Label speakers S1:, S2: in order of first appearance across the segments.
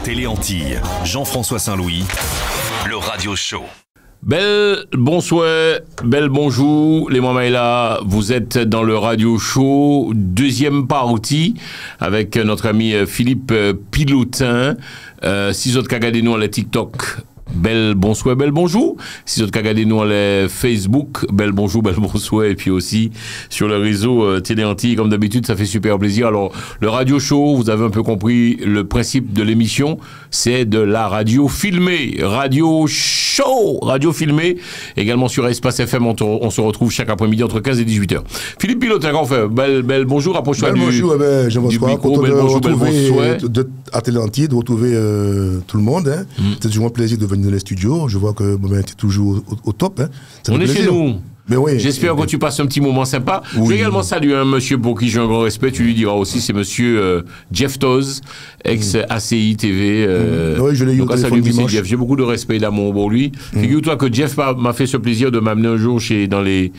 S1: Télé Antilles, Jean-François Saint-Louis, le radio show.
S2: Bel bonsoir, bel bonjour, les mamans là, vous êtes dans le radio show, deuxième partie, avec notre ami Philippe Pilotin, si vous êtes regardez nous à la TikTok, bel bonsoir, bel bonjour, si vous êtes regardez nous à la Facebook, bel bonjour, bel bonsoir, et puis aussi sur le réseau Télé Antilles, comme d'habitude, ça fait super plaisir. Alors, le radio show, vous avez un peu compris le principe de l'émission, c'est de la radio filmée, radio show, radio filmée, également sur Espace FM, on se retrouve chaque après-midi entre 15 et 18h. Philippe Pilotin, qu'on fait, bel bonjour, approche-toi du
S3: bonjour, Jean-François, content de retrouver à Télé Antilles, de retrouver tout le monde. Hein. C'est toujours un plaisir de venir dans les studios, je vois que tu es toujours au top. Hein.
S2: On est chez nous.
S3: Mais oui,
S2: j'espère que tu passes un petit moment sympa. Oui. Je vais également saluer un monsieur pour qui j'ai un grand respect, tu lui diras aussi, c'est monsieur Jeff Toz, ex-ACI TV.
S3: Oui, je l'ai eu au téléphone dimanche.
S2: Jeff. J'ai beaucoup de respect et d'amour pour lui. Figure-toi que Jeff m'a fait ce plaisir de m'amener un jour dans les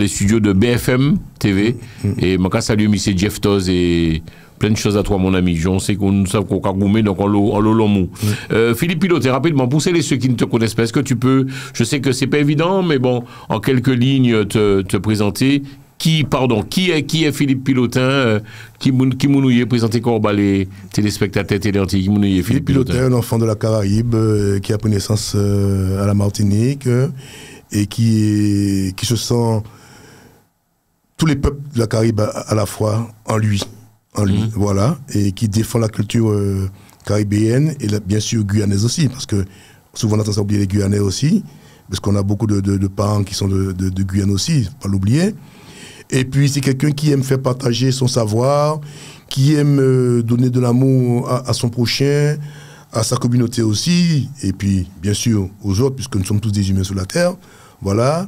S2: studios de BFM TV. Et je salue monsieur Jeff Toz et plein de choses à toi, mon ami. On sait qu'on sait qu'on a goumé, donc on l'olomou. Philippe Pilotin, rapidement, pour celles et ceux qui ne te connaissent pas, est-ce que tu peux, je sais que c'est pas évident, mais bon, en quelques lignes, te présenter. Qui est Philippe Pilotin, qui mounouye présenter quoi les téléspectateurs Télé Antilles, qui mounouye
S3: Philippe Pilotin, un enfant de la Caraïbe, qui a pris naissance à la Martinique, et qui se sent tous les peuples de la Caraïbe à la fois en lui. Voilà, et qui défend la culture caribéenne et bien sûr guyanaise aussi, parce que souvent on a tendance à oublier les Guyanais aussi, parce qu'on a beaucoup de parents qui sont de Guyane aussi, faut pas l'oublier. Et puis c'est quelqu'un qui aime faire partager son savoir, qui aime donner de l'amour à son prochain, à sa communauté aussi, et puis bien sûr aux autres, puisque nous sommes tous des humains sur la terre, voilà,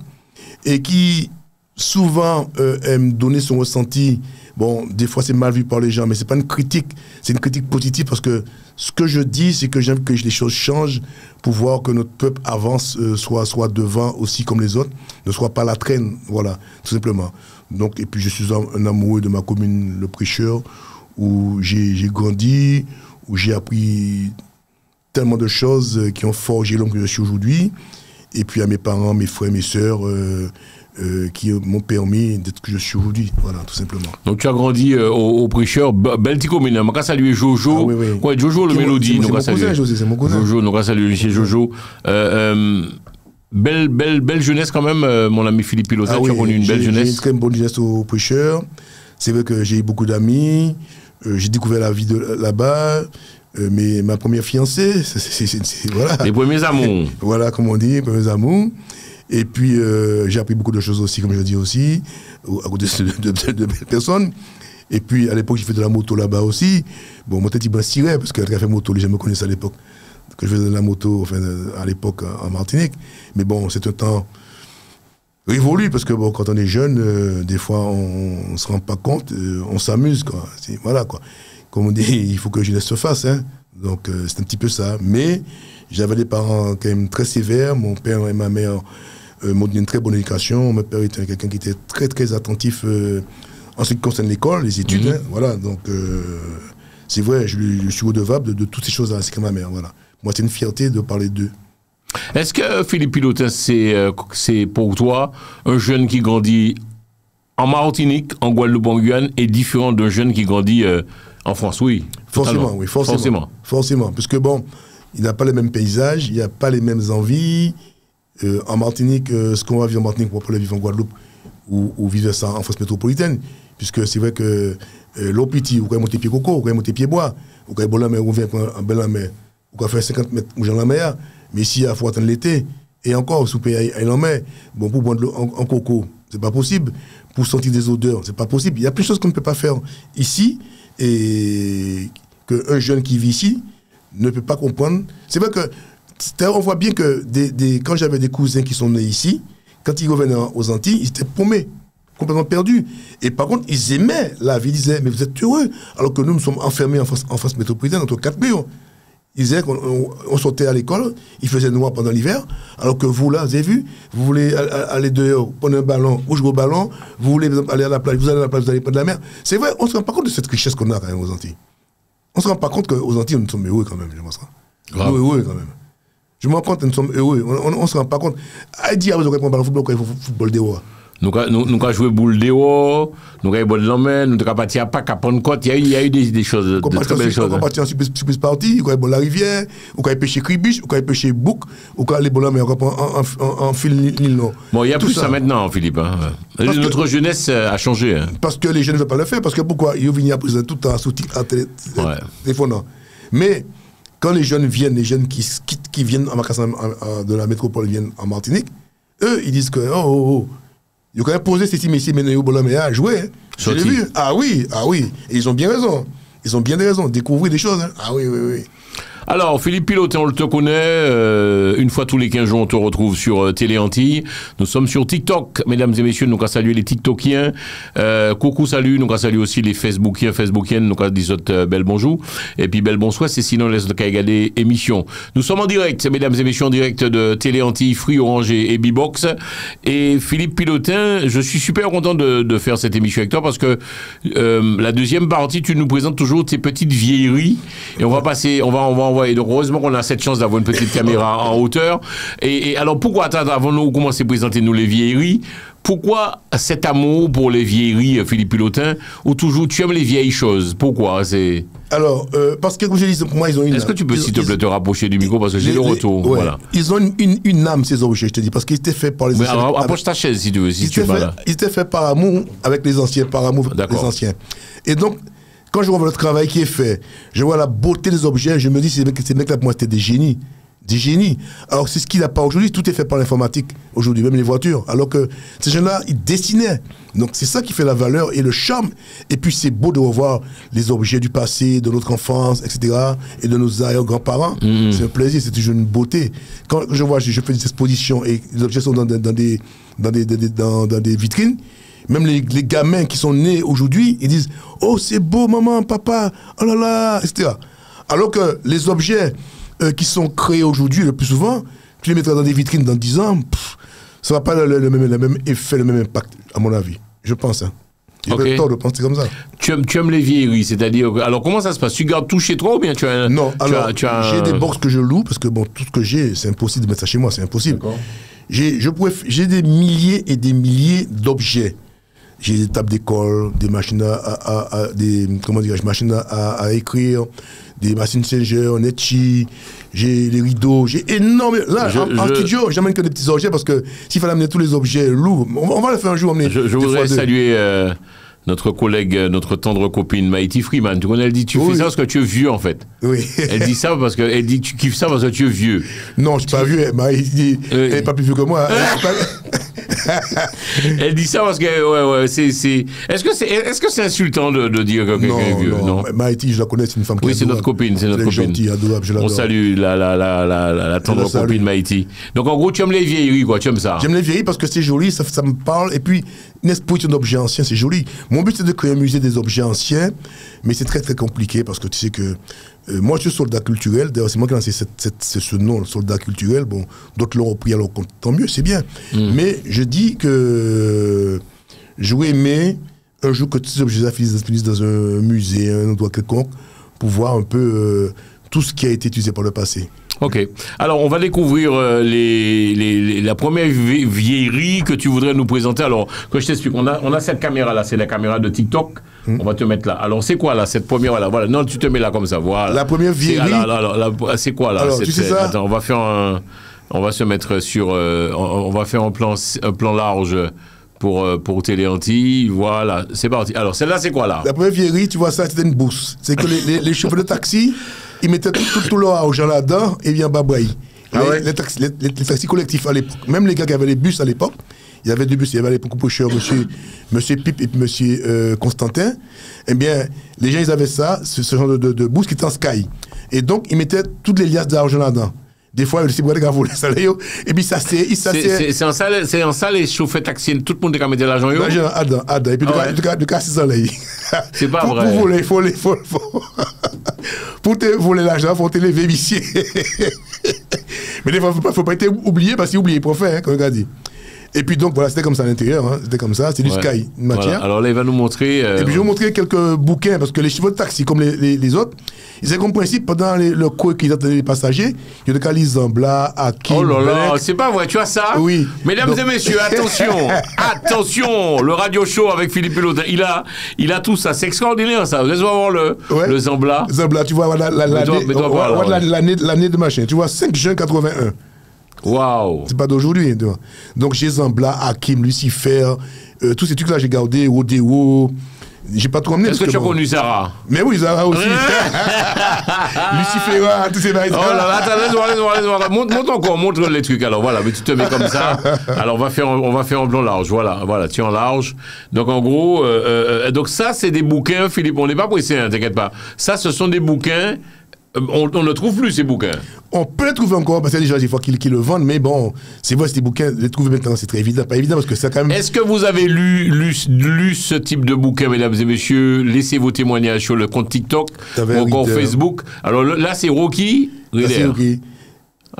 S3: et qui souvent aime donner son ressenti. Bon, des fois c'est mal vu par les gens, mais c'est pas une critique, c'est une critique positive, parce que ce que je dis, c'est que j'aime que les choses changent pour voir que notre peuple avance, soit devant aussi comme les autres, ne soit pas la traîne, voilà, tout simplement. Donc, et puis je suis un amoureux de ma commune, le Prêcheur, où j'ai grandi, où j'ai appris tellement de choses qui ont forgé l'homme que je suis aujourd'hui, et puis à mes parents, mes frères, mes sœurs, qui m'ont permis d'être que je suis aujourd'hui, voilà, tout simplement.
S2: Donc tu as grandi au Prêcheur, belle petite commune, on va saluer Jojo,
S3: oui.
S2: Ouais, Jojo le Mélodie,
S3: c'est mon cousin, José, c'est mon cousin.
S2: Jojo, on va saluer chez Jojo. Belle jeunesse quand même, mon ami Philippe Pilotin, tu as connu une belle jeunesse.
S3: J'ai une très bonne jeunesse au Prêcheur, c'est vrai que j'ai eu beaucoup d'amis, j'ai découvert la vie là-bas, mais ma première fiancée, voilà.
S2: Les premiers amours.
S3: Voilà, comme on dit, les premiers amours. Et puis, j'ai appris beaucoup de choses aussi, comme je dis aussi, à côté de belles personnes. Et puis, à l'époque, j'ai fait de la moto là-bas aussi. Bon, mon petit tirait, parce qu'elle a fait moto, les gens me connaissaient à l'époque, que je faisais de la moto, enfin, à l'époque, en Martinique. Mais bon, c'est un temps révolu, parce que bon, quand on est jeune, des fois, on ne se rend pas compte, on s'amuse, quoi. Voilà, quoi. Comme on dit, il faut que la jeunesse se fasse, hein. Donc, c'est un petit peu ça. Mais j'avais des parents quand même très sévères. Mon père et ma mère m'ont donné une très bonne éducation. Mon père était quelqu'un qui était très, très attentif en ce qui concerne l'école, les études. Hein, voilà, donc, c'est vrai, je suis redevable de toutes ces choses-là, c'est comme ma mère. Voilà. Moi, c'est une fierté de parler d'eux.
S2: Est-ce que Philippe Pilotin, c'est pour toi un jeune qui grandit en Martinique, en Guadeloupe, en Guyane, est différent d'un jeune qui grandit en France? Oui.
S3: Forcément, oui, forcément. Forcément, parce que bon, il n'a pas les mêmes paysages, il n'y a pas les mêmes envies. En Martinique, ce qu'on va vivre en Martinique, on peut le vivre en Guadeloupe ou vivre ça en France métropolitaine. Puisque c'est vrai que l'eau petit, vous pouvez monter pied coco, vous pouvez monter pied bois, vous pouvez aller la mer, vous pouvez en belle la mer, vous pouvez faire 50 mètres dans la mer, mais ici, il faut attendre l'été. Et encore, si vous pouvez aller en mer, bon, pour boire de l'eau en coco, c'est pas possible. Pour sentir des odeurs, c'est pas possible. Il y a plein de choses qu'on ne peut pas faire ici et qu'un jeune qui vit ici ne peut pas comprendre. C'est vrai que, on voit bien que quand j'avais des cousins qui sont nés ici, quand ils revenaient aux Antilles, ils étaient paumés, complètement perdus. Et par contre, ils aimaient la vie, ils disaient, mais vous êtes heureux, alors que nous sommes enfermés en France métropolitaine entre 4 murs. Ils disaient qu'on sortait à l'école, il faisait noir pendant l'hiver, alors que vous, là, vous avez vu, vous voulez aller dehors, prendre un ballon, ou jouer au ballon, vous voulez aller à la plage, vous allez à la plage, vous allez près de la mer. C'est vrai, on ne se rend pas compte de cette richesse qu'on a quand même aux Antilles. On se rend pas compte qu'aux Antilles, nous sommes heureux quand même, je pense. Nous
S2: Grave.
S3: heureux quand même. Je me rends compte que nous sommes heureux. On se rend pas compte. Haïti, vous aurez pas le football quand il faut football dehors.
S2: Nous avons joué boule dehors, nous avons joué de l'homme, nous avons parti à Pâques, à Pentecôte, il y a eu des choses, de très belles choses.
S3: On peut partir en surprise party, on peut la rivière, on peut pêcher cribiche, on peut pêcher bouc, on peut aller bon mais en fil non.
S2: Bon, il y a tout ça maintenant, Philippe. Hein. Notre jeunesse a changé. Hein.
S3: Parce que les jeunes ne veulent pas le faire, parce que pourquoi ils viennent à présent tout le temps sous téléphone. Non. Mais quand les jeunes viennent, les jeunes qui viennent de la métropole viennent en Martinique, eux, ils disent que ils ont quand même posé ces messieurs maintenant au à jouer. Hein. Je l'ai vu. Ah oui. Et ils ont bien raison. Ils ont bien des raisons. Découvrir des choses. Hein. Ah oui.
S2: Alors, Philippe Pilotin, on te connaît. Une fois tous les 15 jours, on te retrouve sur Télé Antilles. Nous sommes sur TikTok. Mesdames et messieurs, nous allons saluer les TikTokiens. Coucou, salut. Nous allons saluer aussi les Facebookiens, Facebookiennes. Nous allons dire bel bonjour. Et puis, bel bonsoir. C'est sinon, les autres regarder émission. Nous sommes en direct, mesdames et messieurs, en direct de Télé Antilles, Free, Orange et Bbox. Et Philippe Pilotin, je suis super content de faire cette émission avec toi parce que la deuxième partie, tu nous présentes toujours tes petites vieilleries. Et on va passer, on va et donc heureusement qu'on a cette chance d'avoir une petite caméra en hauteur. Et alors pourquoi, avant de commencer à présenter nous les vieilleries, pourquoi cet amour pour les vieilleries, Philippe Pilotin, ou toujours tu aimes les vieilles choses? Pourquoi c'est...
S3: Alors, parce que comme je dis, pour moi, ils ont une...
S2: Est-ce que tu peux, s'il te plaît, te rapprocher du micro parce que j'ai le retour.
S3: Ouais.
S2: Voilà.
S3: Ils ont une âme, ces objets, je te dis, parce qu'ils étaient faits par les anciens.
S2: Approche ta chaise si tu veux, si tu es pas là.
S3: Ils étaient faits par amour avec les anciens, par amour avec les anciens. Et donc, quand je vois le travail qui est fait, je vois la beauté des objets, je me dis, ces mecs-là, pour moi, c'était des génies. Des génies. Alors, c'est ce qu'il n'a pas aujourd'hui. Tout est fait par l'informatique aujourd'hui, même les voitures. Alors que ces gens-là, ils dessinaient. Donc, c'est ça qui fait la valeur et le charme. Et puis, c'est beau de revoir les objets du passé, de notre enfance, etc. et de nos arrière-grands-parents. C'est un plaisir, c'est toujours une beauté. Quand je vois, je fais des expositions et les objets sont dans des vitrines. Même les gamins qui sont nés aujourd'hui, ils disent « Oh, c'est beau, maman, papa, oh là là », etc. Alors que les objets qui sont créés aujourd'hui, le plus souvent, tu les mettras dans des vitrines dans 10 ans, ça ne va pas le même effet, le même impact, à mon avis. Je pense. Hein. J'ai tort de penser comme ça.
S2: Tu aimes les vieilleries, c'est-à-dire... Alors, comment ça se passe? Tu gardes tout chez toi ou bien tu as...
S3: Non, alors, j'ai des box que je loue, parce que bon, tout ce que j'ai, c'est impossible de mettre ça chez moi, c'est impossible. J'ai des milliers et des milliers d'objets. J'ai des tables d'école, des machines machines à écrire, des machines Singer, Netchi, j'ai les rideaux, j'ai énormément. Là, en studio, j'amène que des petits objets parce que s'il fallait amener tous les objets lourds, on va le faire un jour.
S2: Je voudrais saluer notre collègue, notre tendre copine Maïti Freeman. Tu connais, elle dit tu fais ça parce que tu es vieux en fait.
S3: Oui.
S2: Elle dit ça parce que elle dit tu kiffes ça parce que tu es vieux.
S3: Non, je suis pas vieux. Maïti, elle n'est pas plus vieux que moi.
S2: Elle dit ça parce que c'est. Est-ce que c'est insultant de dire que quelqu'un est vieux? Non.
S3: Maïti, je la connais, c'est une femme qui est
S2: c'est notre copine, c'est notre copine.
S3: Gentille, adorable, je l'adore.
S2: On salue la tendre copine Maïti. Donc en gros, tu aimes les vieilleries, quoi, tu aimes ça?
S3: J'aime les vieilleries parce que c'est joli, ça me parle. Et puis, une exposition d'objets anciens, c'est joli. Mon but, c'est de créer un musée des objets anciens, mais c'est très très compliqué parce que tu sais que moi, je suis soldat culturel. D'ailleurs, c'est moi qui ai lancé ce nom, le soldat culturel. Bon, d'autres l'ont repris, alors tant mieux, c'est bien. Mais je dis que j'aurais aimé un jour que tous ces objets finissent dans un musée, un endroit quelconque, pour voir un peu tout ce qui a été utilisé par le passé.
S2: Ok. Alors, on va découvrir la première vieillerie que tu voudrais nous présenter. Alors, que je t'explique, on a cette caméra-là, c'est la caméra de TikTok. On va te mettre là. Alors, c'est quoi là, cette première-là? Voilà. Non, tu te mets là comme ça. Voilà.
S3: La première vieillerie.
S2: C'est quoi là?
S3: Alors, tu sais ça?
S2: Attends, on va se mettre sur. On va faire un plan large pour Télé Antilles. Voilà, c'est parti. Alors, celle-là, c'est quoi là? La
S3: première vieillerie, tu vois ça, c'était une bourse. C'est que les chauffeurs de taxi, ils mettaient tout leur argent là-dedans et bien babaï. Les taxis collectifs à l'époque, même les gars qui avaient les bus à l'époque, il y avait deux bus, il y avait à l'époque un peu cher, monsieur Pipe et monsieur Constantin. Eh bien, les gens, ils avaient ça, ce genre de bourse qui était en sky. Et donc, ils mettaient toutes les liasses d'argent là-dedans. Des fois, le ciboire a volé ça, et puis ça c'est
S2: en ça les chauffeurs taxi, tout le monde a mis de l'argent.
S3: L'argent, Adam, et puis de casser ça là.
S2: C'est pas vrai.
S3: Pour voler, pour te voler l'argent, il faut te lever ici. Mais des fois, il ne faut pas être oublié parce qu'il oublie les prophètes, comme on a dit. Et puis donc, voilà, c'était comme ça à l'intérieur, hein, c'était comme ça, c'est du sky, une matière.
S2: Voilà. Alors là, il va nous montrer...
S3: Et puis je vais vous montrer quelques bouquins, parce que les chevaux de taxi, comme les autres, ils ont comme principe, pendant le coup qu'ils attendaient les passagers, il y a des calices Zambla, Hakim...
S2: Oh là là, c'est pas vrai, tu as ça?
S3: Oui.
S2: Mesdames et messieurs, attention, attention, le radio show avec Philippe Pilotin, il a tout ça, c'est extraordinaire ça. Laisse-moi voir le Zambla.
S3: Zambla, tu vois, l'année de machin, tu vois, 5 juin 81.
S2: Waouh!
S3: C'est pas d'aujourd'hui. Donc j'ai Zambla, Hakim, Lucifer, tous ces trucs-là, j'ai gardé, Rodeo. J'ai pas trop emmené.
S2: Est-ce que tu as connu Sarah?
S3: Mais oui, Sarah aussi. Lucifer, tous ces bails.
S2: Oh là là, attends, laisse-moi. Montre encore, montre les trucs. Alors voilà, mais tu te mets comme ça. Alors on va faire en plan large. Voilà, tiens en large. Donc en gros, donc ça, c'est des bouquins, Philippe. On n'est pas pressé, hein, t'inquiète pas. Ça, ce sont des bouquins. On ne trouve plus ces bouquins. On peut les trouver encore, parce qu'il y a des gens qui le vendent, mais bon, c'est vrai, ces bouquins, les trouver maintenant, c'est très évident. Pas évident, parce que c'est quand même... Est-ce que vous avez lu ce type de bouquin, mesdames et messieurs? Laissez vos témoignages sur le compte TikTok ou encore Facebook. Alors là, c'est Rocky.
S3: Là, c'est Rocky.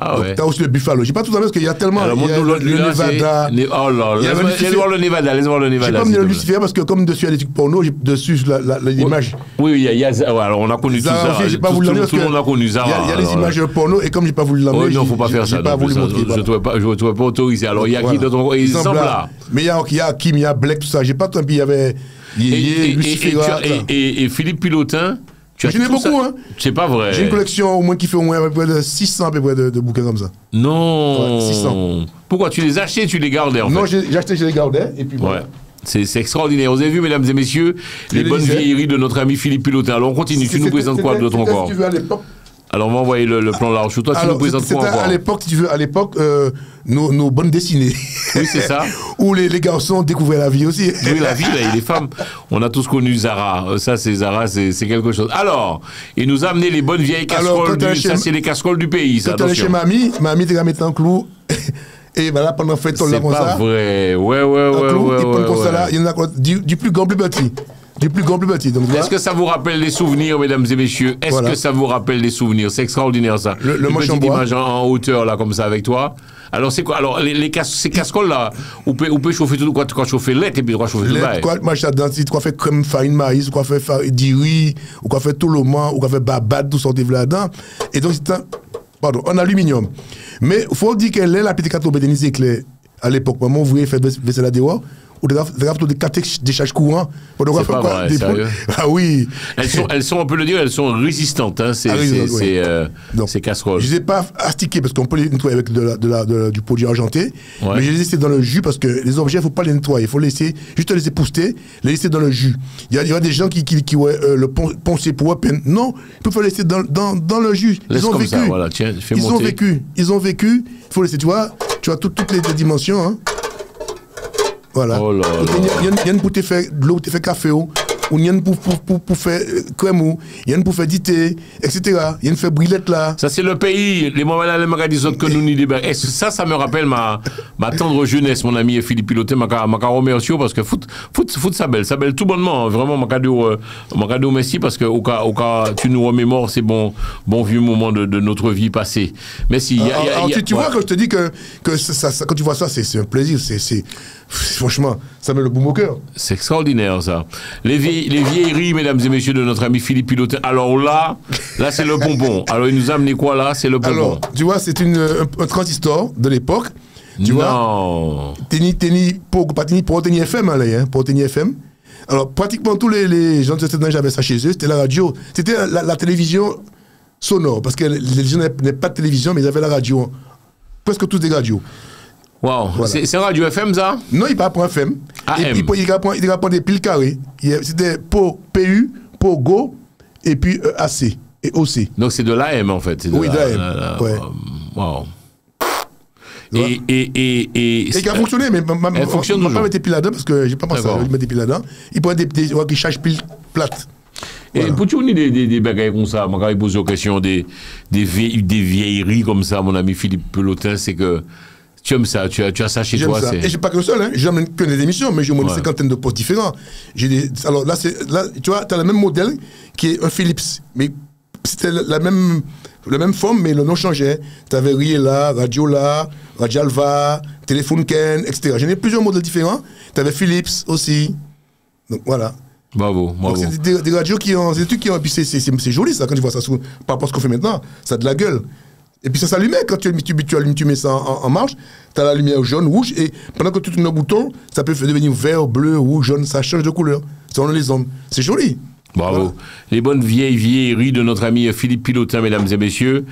S2: Ah ouais.
S3: T'as aussi le Buffalo. J'ai pas tout à parce qu'il y a tellement.
S2: Alors,
S3: il y a le Nevada.
S2: Oh là là. Laisse voir le Nevada.
S3: J'ai pas mis le Lucifer parce que comme dessus il y a des trucs porno, j'ai dessus l'image.
S2: Oui, il y a alors on a connu tout ça.
S3: J'ai pas voulu l'emmener
S2: tout le monde a connu ça.
S3: Il y a les images porno et comme j'ai pas voulu l'emmener.
S2: Oui, non, faut pas faire ça.
S3: J'ai pas voulu montrer.
S2: Je ne trouvais pas autorisé. Alors il y a qui d'autre? Il semble là.
S3: Mais il y a Hakim, il y a Black, tout ça. J'ai pas tant pis, il y avait Lucifer.
S2: Et Philippe Pilotin.
S3: J'en ai beaucoup, hein.
S2: C'est pas vrai.
S3: J'ai une collection au moins qui fait au moins à peu près de 600 à peu près de bouquins comme ça.
S2: Non.
S3: Ouais, 600.
S2: Pourquoi tu les achetais, tu les gardais en fait?
S3: Non, j'ai acheté, je les gardais et puis voilà.
S2: Ouais. C'est extraordinaire. Vous avez vu, mesdames et messieurs, les bonnes vieilleries de notre ami Philippe Pilotin. Alors on continue. Tu nous présentes quoi d'autre encore?
S3: Si tu veux à l'époque.
S2: Alors on va envoyer le plan large. Toi, tu nous présentes quoi encore?
S3: À l'époque, si tu veux, nos bandes dessinées.
S2: Oui, c'est ça.
S3: Où les garçons découvraient la vie aussi.
S2: Oui, la vie, et les femmes. On a tous connu Zara. Ça, c'est Zara, c'est quelque chose. Alors, il nous a amené les bonnes vieilles casseroles. Ça, c'est les casseroles du pays, ça.
S3: Quand tu es chez mamie te mettre en clou. Et voilà, pendant fait, on l'a comme ça.
S2: C'est pas vrai. Ouais.
S3: Il y en a du plus grand, plus petit. Du plus grand, plus petit.
S2: Est-ce que ça vous rappelle des souvenirs, mesdames et messieurs? Est-ce que ça vous rappelle des souvenirs? C'est extraordinaire, ça.
S3: Le manche en bois.
S2: Une petite image en hauteur, là, comme ça, avec toi. Alors, c'est quoi? Alors, ces casseroles-là, on peut chauffer tout, quoi chauffer lait, et puis quoi chauffer tout le
S3: quoi machin d'identité, quoi faire crème farine maïs, quoi faire du riz, ou quoi faire tout le monde, ou quoi faire babade, tout sorti là-dedans. Et donc, c'est en aluminium. Mais il faut dire que la petite carte au Bédénisé éclair, à l'époque, maman, vous voulez faire vaisselle à dehors, ou des cartes de charge courant.
S2: C'est pas vrai, sérieux?
S3: Ah oui.
S2: Elles sont, on peut le dire, elles sont résistantes, hein, ces casseroles.
S3: Je ne les ai pas astiquées parce qu'on peut les nettoyer avec du produit argenté, mais je les ai laissés dans le jus parce que les objets, il ne faut pas les nettoyer, il faut juste les laisser pousser, les laisser dans le jus. Il y a des gens qui le poncer pour eux, non, il faut les laisser dans le jus.
S2: Ils ont vécu. Ça, voilà. Tiens,
S3: ils ont vécu, il faut laisser, tu vois toutes les dimensions, hein. Voilà.
S2: Oh là là.
S3: Il y a une pour te faire de l'eau, te faire café, ou il y a une pour faire crème, il y a une pour faire du thé, etc. Il y a une pour faire brillette là.
S2: Ça, c'est le pays, les moments là, les magasins que nous n'y débarquons. Ça me rappelle ma tendre jeunesse, mon ami Philippe Pilotin, ma remercie parce que foot ça belle tout bonnement. Hein. Vraiment, ma cadeau merci parce que au cas tu nous remémores ces bons vieux moments de notre vie passée. Merci.
S3: Tu vois, quand je te dis que ça, quand tu vois ça, c'est un plaisir, franchement, ça met le boum au cœur.
S2: C'est extraordinaire, ça. Les vieilleries, mesdames et messieurs, de notre ami Philippe Pilotin. Alors là c'est le bonbon. Alors, il nous a amené quoi, là? C'est le bonbon.
S3: Alors, tu vois, c'est un transistor de l'époque. Tu vois? Pour tenir FM, pour tenir FM. Alors, pratiquement tous les gens de cette âge avaient ça chez eux. C'était la radio. C'était la télévision sonore. Parce que les gens n'avaient pas de télévision, mais ils avaient la radio. Presque tous des radios.
S2: Wow, voilà. C'est un radio FM ça?
S3: Non, il pas pour FM.
S2: AM.
S3: Il répond des piles carrées. C'était pour PU, pour Go, et puis AC et OC.
S2: Donc c'est de l'AM en fait.
S3: Oui, de l'AM. Ouais.
S2: Wow.
S3: Et qui a fonctionné, mais
S2: elle fonctionne toujours.
S3: Je ne vais pas mettre des piles là-dedans parce que je n'ai pas pensé à mettre des piles là-dedans. Il pourrait des qui chargent piles plates.
S2: Et pour tu des bagailles comme ça, je vais poser la question des vieilleries comme ça, mon ami Philippe Pilotin, c'est que tu aimes ça, tu as ça chez toi.
S3: Et je suis pas que le seul, hein. J'aime que des émissions, mais j'ai au moins une cinquantaine de postes différents. Alors là, tu vois, tu as le même modèle qui est un Philips, mais c'était la même la même forme, mais le nom changeait. Tu avais Riela, Radiola, Radialva, Téléphone Ken, etc. J'en ai plusieurs modèles différents. Tu avais Philips aussi. Donc voilà.
S2: Bravo.
S3: C'est des radios qui ont. C'est des trucs qui ont. Et puis c'est joli ça, quand tu vois ça, par rapport à ce qu'on fait maintenant. Ça a de la gueule. Et puis ça s'allumait quand tu allumes, tu mets ça en marche. Tu as la lumière jaune, rouge. Et pendant que tu tournes le bouton, ça peut devenir vert, bleu, rouge, jaune. Ça change de couleur. Selon les hommes. C'est joli.
S2: Bravo.
S3: Voilà.
S2: Les bonnes vieilleries de notre ami Philippe Pilotin, mesdames et messieurs.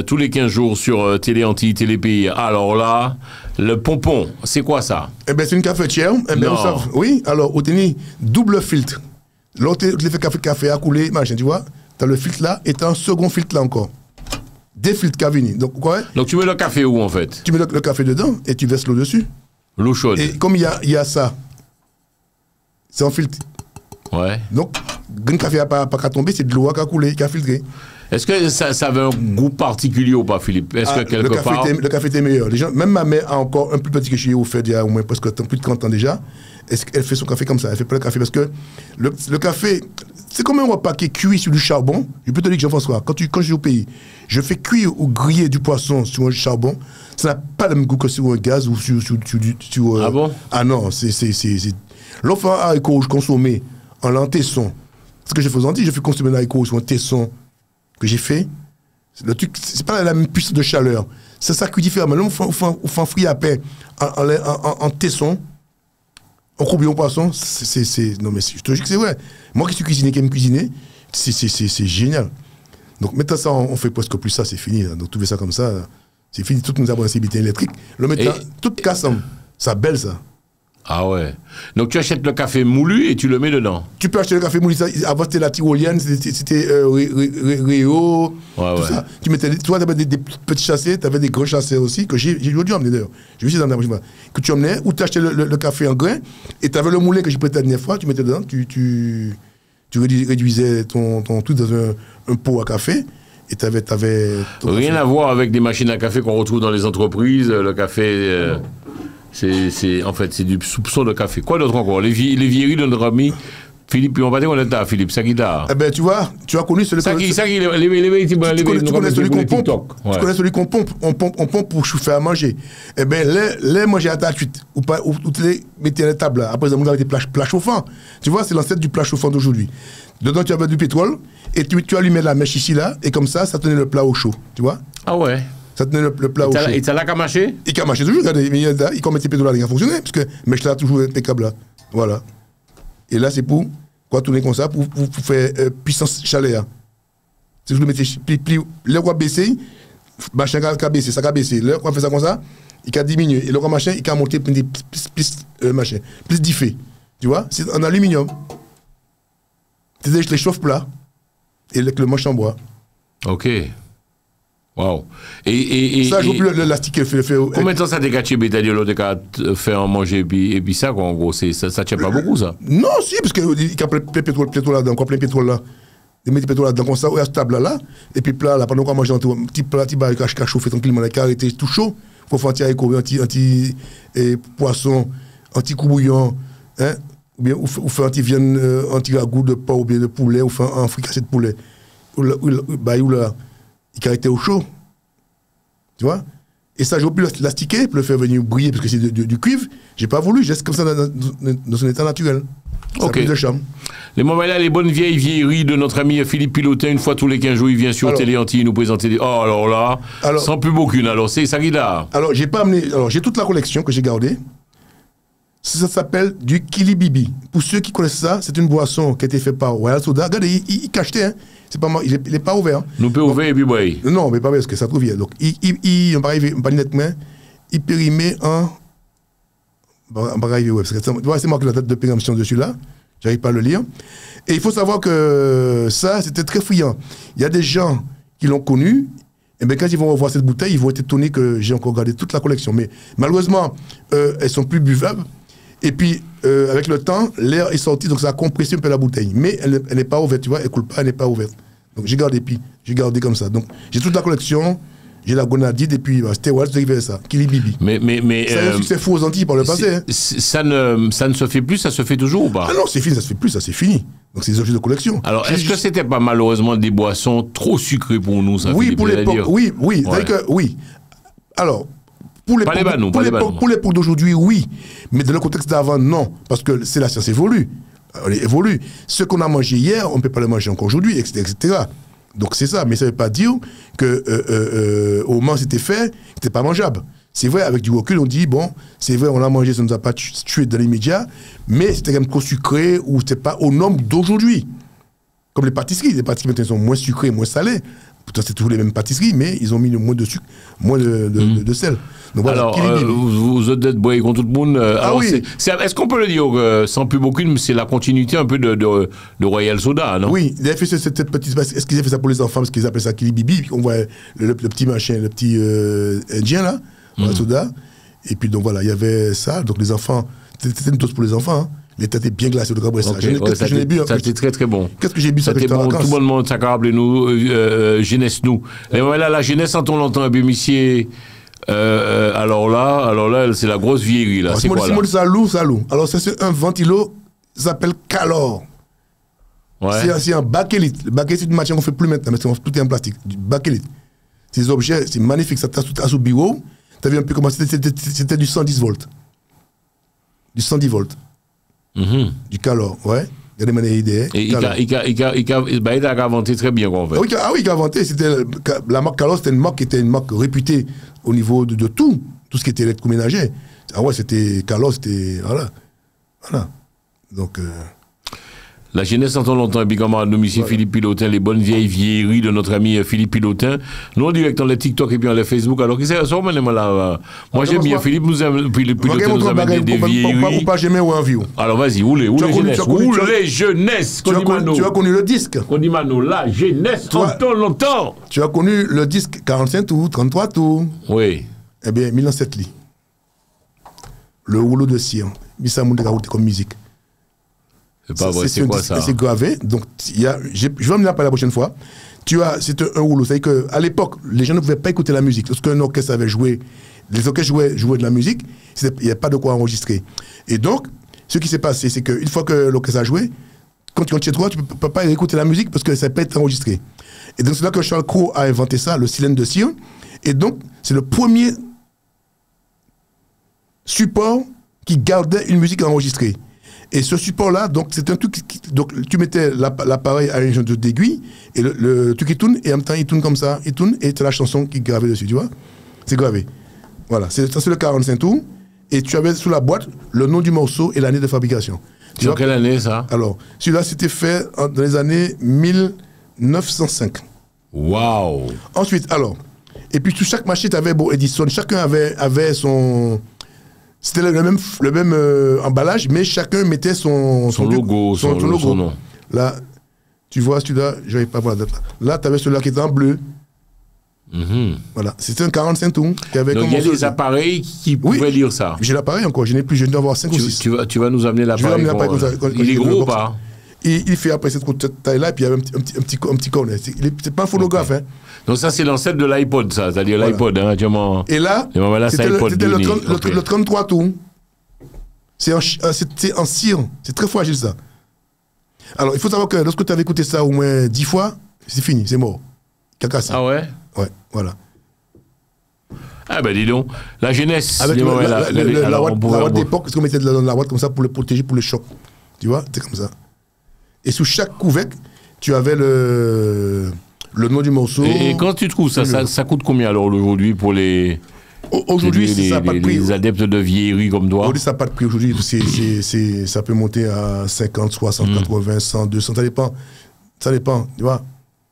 S2: Tous les 15 jours sur Télé Antilles, Télé Pays. Alors là, le pompon, c'est quoi ça?
S3: Eh bien, c'est une cafetière. Eh bien, oui, alors, au tennis, double filtre. L'autre, tu fais café à couler, machin, tu vois. Tu as le filtre là et tu as un second filtre là encore. Des filtres Cavini. Donc, quoi?
S2: Donc, tu mets le café où, en fait?
S3: Tu mets le café dedans et tu verses l'eau dessus.
S2: L'eau chaude.
S3: Et comme il y a ça, c'est en filtre.
S2: Ouais.
S3: Donc, le café n'a pas qu'à tomber, c'est de l'eau qui a coulé, qui a filtré.
S2: Est-ce que ça avait un goût particulier ou pas, Philippe? Est-ce que quelque part...
S3: Le café était meilleur. Les gens, même ma mère a encore un plus petit que je suis au fait il y a au moins presque plus de 30 ans déjà. Elle fait son café comme ça. Elle fait pas le café parce que le café, c'est comme un repas qui est cuit sur du charbon. Je peux te dire que Jean-François, quand je suis au pays, je fais cuire ou griller du poisson sur un charbon. Ça n'a pas le même goût que sur un gaz ou sur
S2: ah bon?
S3: Ah non, l'offre à haricot rouge consommé en tesson. Ce que je fais en dit, je fais consommer un haricot sur un tesson que j'ai fait. Le truc, c'est pas la même puissance de chaleur. C'est ça cuit différemment. Là, on fait un fruit à pain en tesson. On coupe un poisson. Non, mais je te dis que c'est vrai. Moi qui suis cuisinier, qui aime cuisiner, c'est génial. Donc maintenant, ça, on fait presque plus ça, c'est fini. Là. Donc tout ça comme ça, c'est fini. Toutes nos sensibilités électriques. Le maintenant, tout casse, ça belle ça.
S2: Ah ouais. Donc tu achètes le café moulu et tu le mets dedans.
S3: Tu peux acheter le café moulu. Avant c'était la tyrolienne, c'était Réo, tout ça. Tu mettais, toi tu avais des petits chassés, tu avais des gros chassés aussi, que j'ai dû emmener d'ailleurs. J'ai vu ça dans la machine. Que tu emmenais, ou tu achetais le café en grain, et tu avais le moulin que j'ai prêté la dernière fois, tu mettais dedans, tu réduisais ton truc dans un pot à café. Et t'avais
S2: rien à voir avec des machines à café qu'on retrouve dans les entreprises. Le café... En fait, c'est du soupçon de café. Quoi d'autre encore? Les vieilleries de notre ami Philippe, on va dire qu'on est là, Philippe, ça qui t'a.
S3: Eh ben, tu vois, tu as connu celui tu connais celui qu'on pompe. Tu connais celui qu'on pompe, on pompe pour chauffer à manger. Eh ben, les manger à ta suite, ou tu les mettais à la table, après, vous avez des plats chauffants. Tu vois, c'est l'ancêtre du plat chauffant d'aujourd'hui. Dedans, tu avais du pétrole, et tu allumais la mèche ici, là, et comme ça tenait le plat au chaud. Tu vois?
S2: Ah ouais.
S3: Ça tenait le plat au chaud.
S2: Et ça l'a qu'à marcher?
S3: Et qu'à marcher toujours, regardez, il comme mettait pétrole, il a fonctionné, parce que mèche là, toujours impeccable là. Voilà. Et là, c'est pour tourner comme ça, pour faire puissance chaleur. Si vous le mettez, le roi baisser, machin qui a baissé, ça a baissé. Le roi fait ça comme ça, il a diminué. Et le roi machin, il a monté plus diffé. Tu vois? C'est en aluminium. C'est les chauffe plat et le manche en bois.
S2: Ok. Wow. Et
S3: ça, je veux plus l'élastique fait.
S2: Combien de temps ça t'a gâché, Bétadier, l'autre faire manger et puis ça, quoi, en gros, ça tient pas beaucoup, ça?
S3: Non, si, parce qu'il y a plein de pétrole là-dedans, plein de pétrole là. Il met du pétrole là-dedans, comme ça, à ce table là, et puis plat là, pendant qu'on mange un petit plat, petit baril qui a chauffé tranquillement, qui a arrêté tout chaud, pour faire anti-poisson, anti-coubouillon, hein, ou bien, ou faire anti-viande, anti-ragoût de porc, ou bien de poulet, ou faire un fricassé de poulet. Ou là, il a été au chaud. Tu vois? Et ça, j'ai pu l'astiquer pour le faire venir briller parce que c'est du cuivre. J'ai pas voulu, je laisse comme ça dans son état naturel. Ça
S2: ok.
S3: a plus de charme.
S2: Les moments là, les bonnes vieilleries de notre ami Philippe Pilotin, une fois tous les 15 jours, il vient sur Télé Antilles nous présenter. Oh, alors là, sans pub aucune. Alors, c'est ça qui l'a.
S3: Alors, j'ai pas amené. Alors, j'ai toute la collection que j'ai gardée. Ça s'appelle du Kilibibi. Pour ceux qui connaissent ça, c'est une boisson qui a été faite par Royal Soda. Regardez, il cachetait, hein. C'est pas mal, il est pas ouvert.
S2: Nous peut ouvrir et puis boire.
S3: Non, mais pas parce que ça trouve bien. Donc, on va arriver, pas nettement, il périmé en. On va arriver, ouais, parce que c'est marqué la date de périmission dessus là. J'arrive pas à le lire. Et il faut savoir que ça, c'était très fouillant. Il y a des gens qui l'ont connu. Et bien, quand ils vont revoir cette bouteille, ils vont être étonnés que j'ai encore gardé toute la collection. Mais malheureusement, elles sont plus buvables. Et puis, avec le temps, l'air est sorti, donc ça a compressé un peu la bouteille. Mais elle n'est pas ouverte, tu vois, elle coule pas, elle n'est pas ouverte. Donc j'ai gardé comme ça. Donc j'ai toute la collection, J'ai la gonadite et puis c'était Waltz qui fait ça, Kili Bibi.
S2: Mais
S3: Ça a eu un succès fou aux Antilles par le passé. Hein.
S2: ça ne se fait plus, ça se fait toujours ou pas?
S3: Ah non, c'est fini, ça se fait plus, ça c'est fini. Donc c'est des objets de collection.
S2: Alors, est-ce que c'était pas malheureusement des boissons trop sucrées pour nous, ça?
S3: Oui,
S2: Philippe,
S3: pour l'époque, oui.
S2: Ouais.
S3: Oui. Alors, pour l'époque d'aujourd'hui, oui. Mais dans le contexte d'avant, non. Parce que c'est la science évolue. Elle évolue. Ce qu'on a mangé hier, on ne peut pas le manger encore aujourd'hui, etc. Donc c'est ça. Mais ça ne veut pas dire qu'au moment où c'était fait, c'était pas mangeable. C'est vrai, avec du recul, on dit, bon, c'est vrai, on l'a mangé, ça ne nous a pas tué dans l'immédiat, mais c'était quand même trop sucré ou c'était pas aux normes d'aujourd'hui. Comme les pâtisseries maintenant sont moins sucrées, moins salées. Pourtant, c'est toujours les mêmes pâtisseries, mais ils ont mis moins de sucre, moins de sel. Donc, voilà,
S2: alors, vous êtes boyé contre tout le monde.
S3: Oui.
S2: Est-ce qu'on peut le dire sans pub aucune, c'est la continuité un peu de Royal Soda, non?
S3: Oui, il a fait cette petite. Est-ce qu'ils ont fait ça pour les enfants? Parce qu'ils appellent ça Kili Bibi. On voit le petit machin, le petit indien, là, Royal Soda. Et puis, donc voilà, il y avait ça. Donc, les enfants, c'était une dose pour les enfants. Hein. Les têtes étaient bien glacées, le okay,
S2: ça c'était très très bon.
S3: Qu'est-ce que j'ai bu ça
S2: c'était bon, tout le monde, ça a rappelé nous, jeunesse nous. Mais voilà, la jeunesse, quand on l'entend, monsieur, alors là, c'est la grosse vieillerie, là. C'est quoi, là?
S3: Salou. Alors, c'est un ventilo, ça s'appelle Calor. Ouais. C'est un bakélite. Le bakélite, c'est une matière qu'on ne fait plus maintenant, mais tout est en plastique. Du bakélite. Ces objets, c'est magnifique, ça t'as sous bureau. Tu as vu un peu comment c'était du 110 volts. Du 110 volts. Du Calor, ouais. Il y a des manières idées.
S2: Et il a inventé très bien, en fait.
S3: Oui, il a inventé. La marque Calor, c'était une marque réputée au niveau de tout ce qui était électroménager. Ah ouais, c'était Calor, c'était. Voilà. Donc.
S2: La jeunesse entend longtemps, et puis comme nous, monsieur Philippe Pilotin, les bonnes vieilles vieilleries de notre ami Philippe Pilotin. Nous, on direct dans les TikTok et puis dans les Facebook. Alors, qu'est-ce que ça, moi, j'aime bien Philippe, Philippe Pilotin nous amène des vieilleries.
S3: Ou pas jamais ou en view.
S2: Alors, vas-y, où les jeunesses,
S3: tu as connu le disque.
S2: Condimano, la jeunesse entend longtemps.
S3: Tu as connu le disque 45 tours, 33 tours.
S2: Oui.
S3: Eh bien, 1907 lit. Le rouleau de cire. Missa Moundé comme musique.
S2: C'est pas vrai, c'est quoi ça?
S3: C'est gravé. Donc, je vais en parler la prochaine fois. C'est un rouleau. C'est-à-dire qu'à l'époque, les gens ne pouvaient pas écouter la musique. Lorsqu'un orchestre avait joué, les orchestres jouaient de la musique, il n'y avait pas de quoi enregistrer. Et donc, ce qui s'est passé, c'est qu'une fois que l'orchestre a joué, quand tu rentres chez toi, tu ne peux pas écouter la musique parce que ça ne peut pas être enregistré. Et donc, c'est là que Charles Cros a inventé ça, le cylindre de cire. Et donc, c'est le premier support qui gardait une musique enregistrée. Et ce support-là, donc, c'est un truc donc, tu mettais l'appareil à une genre d'aiguille, et le truc, il tourne, et en même temps, il tourne comme ça, et tu as la chanson qui est gravée dessus, tu vois? C'est gravé. Voilà, c'est le 45 tours, et tu avais sous la boîte le nom du morceau et l'année de fabrication.
S2: Sur quelle année, ça?
S3: Alors, celui-là, c'était fait dans les années 1905.
S2: Waouh!
S3: Ensuite, alors, et puis, sous chaque machine, tu avais Edison, chacun avait son... C'était le même emballage, mais chacun mettait son
S2: logo, son nom.
S3: Là, tu vois, celui-là, je n'avais pas voir la date. Là, tu avais celui-là qui était en bleu. Voilà, c'était un 45 tours.
S2: Donc, il y a des appareils qui pouvaient lire ça.
S3: J'ai l'appareil encore, je dois avoir 5 ou 6.
S2: Tu vas nous amener l'appareil. Il est gros ou pas?
S3: Il fait après cette taille-là, et puis il y avait un petit cornet. C'est pas un phonographe, hein.
S2: Donc ça, c'est l'ancêtre de l'iPod, ça. C'est-à-dire l'iPod, hein,
S3: et là, c'était le 33 tours. C'est en cire. C'est très fragile, ça. Alors, il faut savoir que lorsque tu avais écouté ça au moins 10 fois, c'est fini, c'est mort. Cacassé.
S2: Ah ouais?
S3: Ouais, voilà.
S2: Ah ben dis donc, la jeunesse.
S3: Avec la boîte d'époque, parce qu'on mettait dans la boîte comme ça pour le protéger, pour le choc. Tu vois, c'est comme ça. Et sous chaque couvercle, tu avais le nom du morceau.
S2: Et quand tu trouves ça, ça coûte combien alors aujourd'hui pour les...
S3: Aujourd'hui, ça n'a pas de prix.
S2: Les adeptes de vieillerie comme toi.
S3: Aujourd'hui, ça n'a pas de prix. Aujourd'hui, ça peut monter à 50, 60, 80, 100, 200. Ça dépend, tu vois.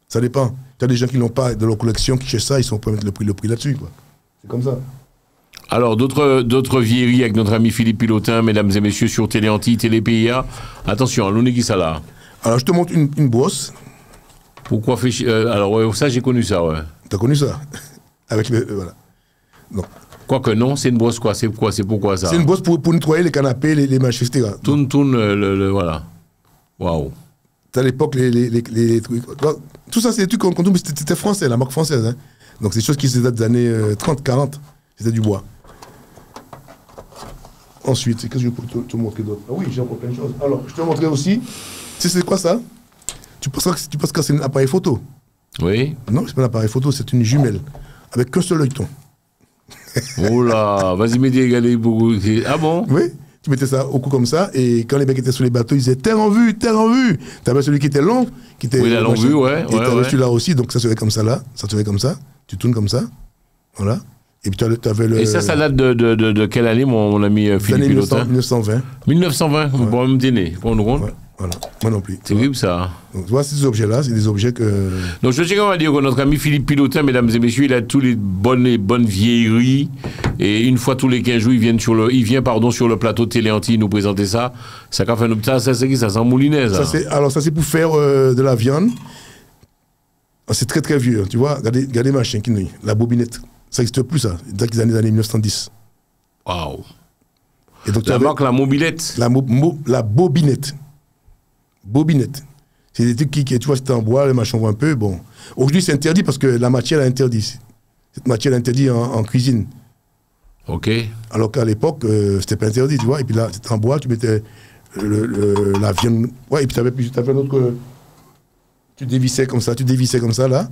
S3: Ça dépend. Tu as des gens qui n'ont pas de leur collection, qui cherchent ça, ils sont prêts à mettre le prix là-dessus, quoi. C'est comme ça.
S2: Alors, d'autres vieilleries avec notre ami Philippe Pilotin, mesdames et messieurs, sur Télé Antilles, Télé PIA. Attention, l'on est qui ça là?
S3: Alors, je te montre une brosse.
S2: Pourquoi alors, ouais, ça, j'ai connu ça, ouais.
S3: Tu as connu ça? Avec voilà. Non.
S2: Quoique non, c'est une brosse quoi? C'est pourquoi ça?
S3: C'est une brosse pour nettoyer les canapés, les machines, etc.
S2: Tourne, voilà. Waouh.
S3: À l'époque, les trucs. Tout ça, c'est des trucs qu'on trouve, c'était français, la marque française. Hein. Donc c'est des choses qui datent des années 30, 40. C'était du bois. Ensuite, qu'est-ce que je peux te montrer d'autre? Ah oui, j'ai encore plein de choses. Alors, je te montrer aussi. Tu sais, c'est quoi ça? Tu penses que c'est un appareil photo?
S2: Oui.
S3: Non, c'est pas un appareil photo, c'est une jumelle. Avec qu'un seul œilleton.
S2: Oh là, vas-y, mettez égalé beaucoup. Ah bon?
S3: Oui, tu mettais ça au cou comme ça, et quand les mecs étaient sur les bateaux, ils disaient terre en vue, terre en vue. T'avais celui qui était long, qui était.
S2: Oui, la longue vue, ouais.
S3: Et t'avais celui-là aussi, donc ça se fait comme ça là, ça se fait comme ça, tu tournes comme ça, voilà. Et puis tu avais le.
S2: Et ça date de quelle année, mon ami Philippe Pilotin?
S3: 1920.
S2: 1920, bon, même né, pour nous compte.
S3: Ouais, voilà, moi non plus.
S2: C'est terrible ça.
S3: Donc tu vois, ces objets-là, c'est des objets que.
S2: Donc je sais qu'on va dire que notre ami Philippe Pilotin, mesdames et messieurs, il a tous les bonnes vieilleries. Et une fois tous les 15 jours, il vient sur le plateau de Télé Antilles nous présenter ça. Ça qu'a fait nous. Ça, c'est qui ça? C'est en moulinet, ça.
S3: Alors ça, c'est pour faire de la viande. C'est très très vieux, tu vois. Regardez ma machine, la bobinette. Ça n'existe plus, ça. Dans les années 1910.
S2: Waouh.
S3: Et donc,
S2: la marque, la mobilette.
S3: La bobinette. Bobinette. C'est des trucs qui, tu vois, c'était en bois, les machins vont un peu. Bon. Aujourd'hui, c'est interdit parce que la matière est interdite. Cette matière est interdite en cuisine.
S2: Ok.
S3: Alors qu'à l'époque, c'était pas interdit, tu vois. Et puis là, c'était en bois, tu mettais la viande. Ouais, et puis tu avais un autre. Tu dévissais comme ça, là.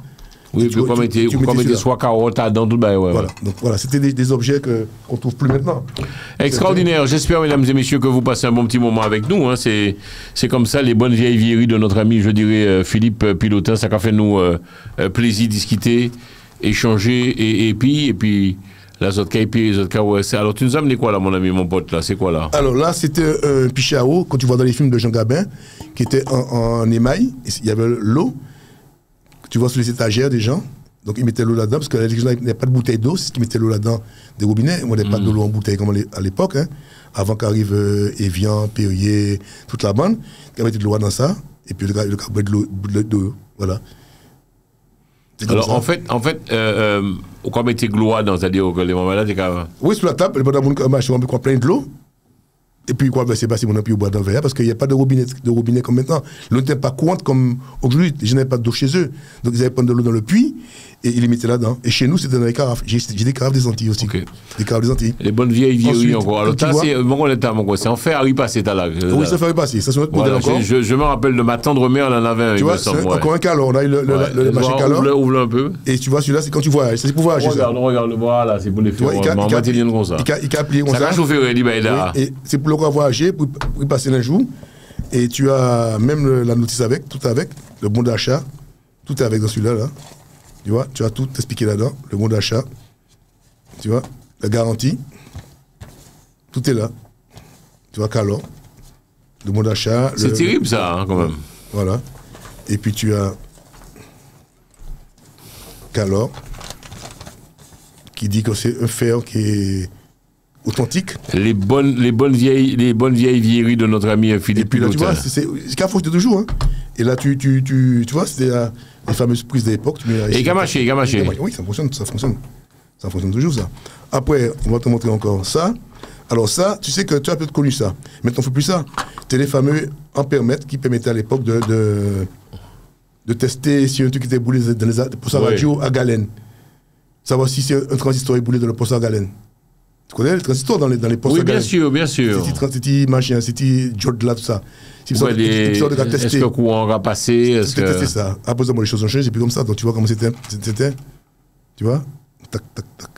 S2: Oui, puis comme était soit carotte dans tout le bail, ouais.
S3: Voilà, donc voilà, c'était des objets qu'on ne trouve plus maintenant.
S2: Extraordinaire. J'espère, mesdames et messieurs, que vous passez un bon petit moment avec nous. Hein. C'est comme ça, les bonnes vieilles vieilleries de notre ami, je dirais, Philippe Pilotin. Ça a fait nous plaisir de discuter, échanger, et puis là, les autres cas, ouais. Alors, tu nous as amené quoi, là, mon ami, mon pote, là? C'est quoi, là?
S3: Alors là, c'était un pichet à eau, quand tu vois dans les films de Jean Gabin, qui était en émail. Il y avait l'eau. Tu vois sur les étagères des gens, donc ils mettaient l'eau là-dedans, parce que les gens n'avaient pas de bouteille d'eau, c'est ce qu'ils mettaient l'eau là-dedans des robinets. On n'avait pas de l'eau en bouteille comme à l'époque, hein, avant qu'arrive Evian, Perrier, toute la bande. Ils mettaient de l'eau dans ça, et puis le gars boit de l'eau, voilà.
S2: Alors en fait, quand on mettait gloire dans, c'est-à-dire que les moments là,
S3: oui, sur la table, le bon machin, on peut plein de l'eau. Et puis, quoi, c'est passé mon appui au bois d'un verre, parce qu'il n'y a pas de robinet comme maintenant. L'eau n'était pas courante comme aujourd'hui. Les gens n'avaient pas d'eau chez eux. Donc, ils avaient pas de l'eau dans le puits, et ils les mettaient là-dedans. Et chez nous, c'était dans les carafes. J'ai des carafes des Antilles aussi. Okay. Des carafes des Antilles.
S2: Les bonnes vieilles vieilleries encore. Alors, c'est en fer à repasser, là.
S3: Oui, c'est en fer à repasser. Ça, c'est notre modèle encore.
S2: Je me rappelle de ma tendre mère, elle en avait un.
S3: Tu vois, encore un calor. On a eu le machin calor.
S2: Ouvre un peu.
S3: Et tu vois, celui-là, c'est quand tu voyages. C'est pour voyager.
S2: Regarde, voilà, c'est pour les faire. On va tenir comme ça.
S3: Il a appelé comme ça.
S2: Ça va chauffer, il dit,
S3: et c'est pour le voyager, pour passer un jour. Et tu as même la notice avec, tout avec, le bon d'achat, tout est avec dans celui-là, là. Tu vois, tu as tout expliqué là-dedans, le bon d'achat, tu vois, la garantie, tout est là. Tu vois, Calor, le bon d'achat.
S2: C'est terrible ça, hein, quand même.
S3: Voilà. Et puis tu as Calor, qui dit que c'est un fer qui est authentique.
S2: Les bonnes vieilles vieilleries de notre ami Philippe Pilotin.
S3: Tu vois, c'est qu'à faut toujours. Hein. Et là, tu vois, c'était les fameuses prises de l'époque.
S2: Et Gamaché.
S3: Oui, ça fonctionne. Ça fonctionne toujours, ça. Après, on va te montrer encore ça. Alors ça, tu sais que tu as peut-être connu ça. Maintenant, on ne fait plus ça. C'était les fameux ampèremètres qui permettaient à l'époque de tester si un truc était boulé dans les postes à radio à galène. Savoir si c'est un transistor est boulé dans le poste à galène. Tu connais le transistor dans les postes à galène?
S2: Oui, bien sûr.
S3: C'était machin, c'était diode là, tout ça.
S2: Est-ce que le courant va passer?
S3: C'était tester ça. Après, les choses ont changé, et puis comme ça, donc tu vois comment c'était. Tu vois? Tac, tac, tac.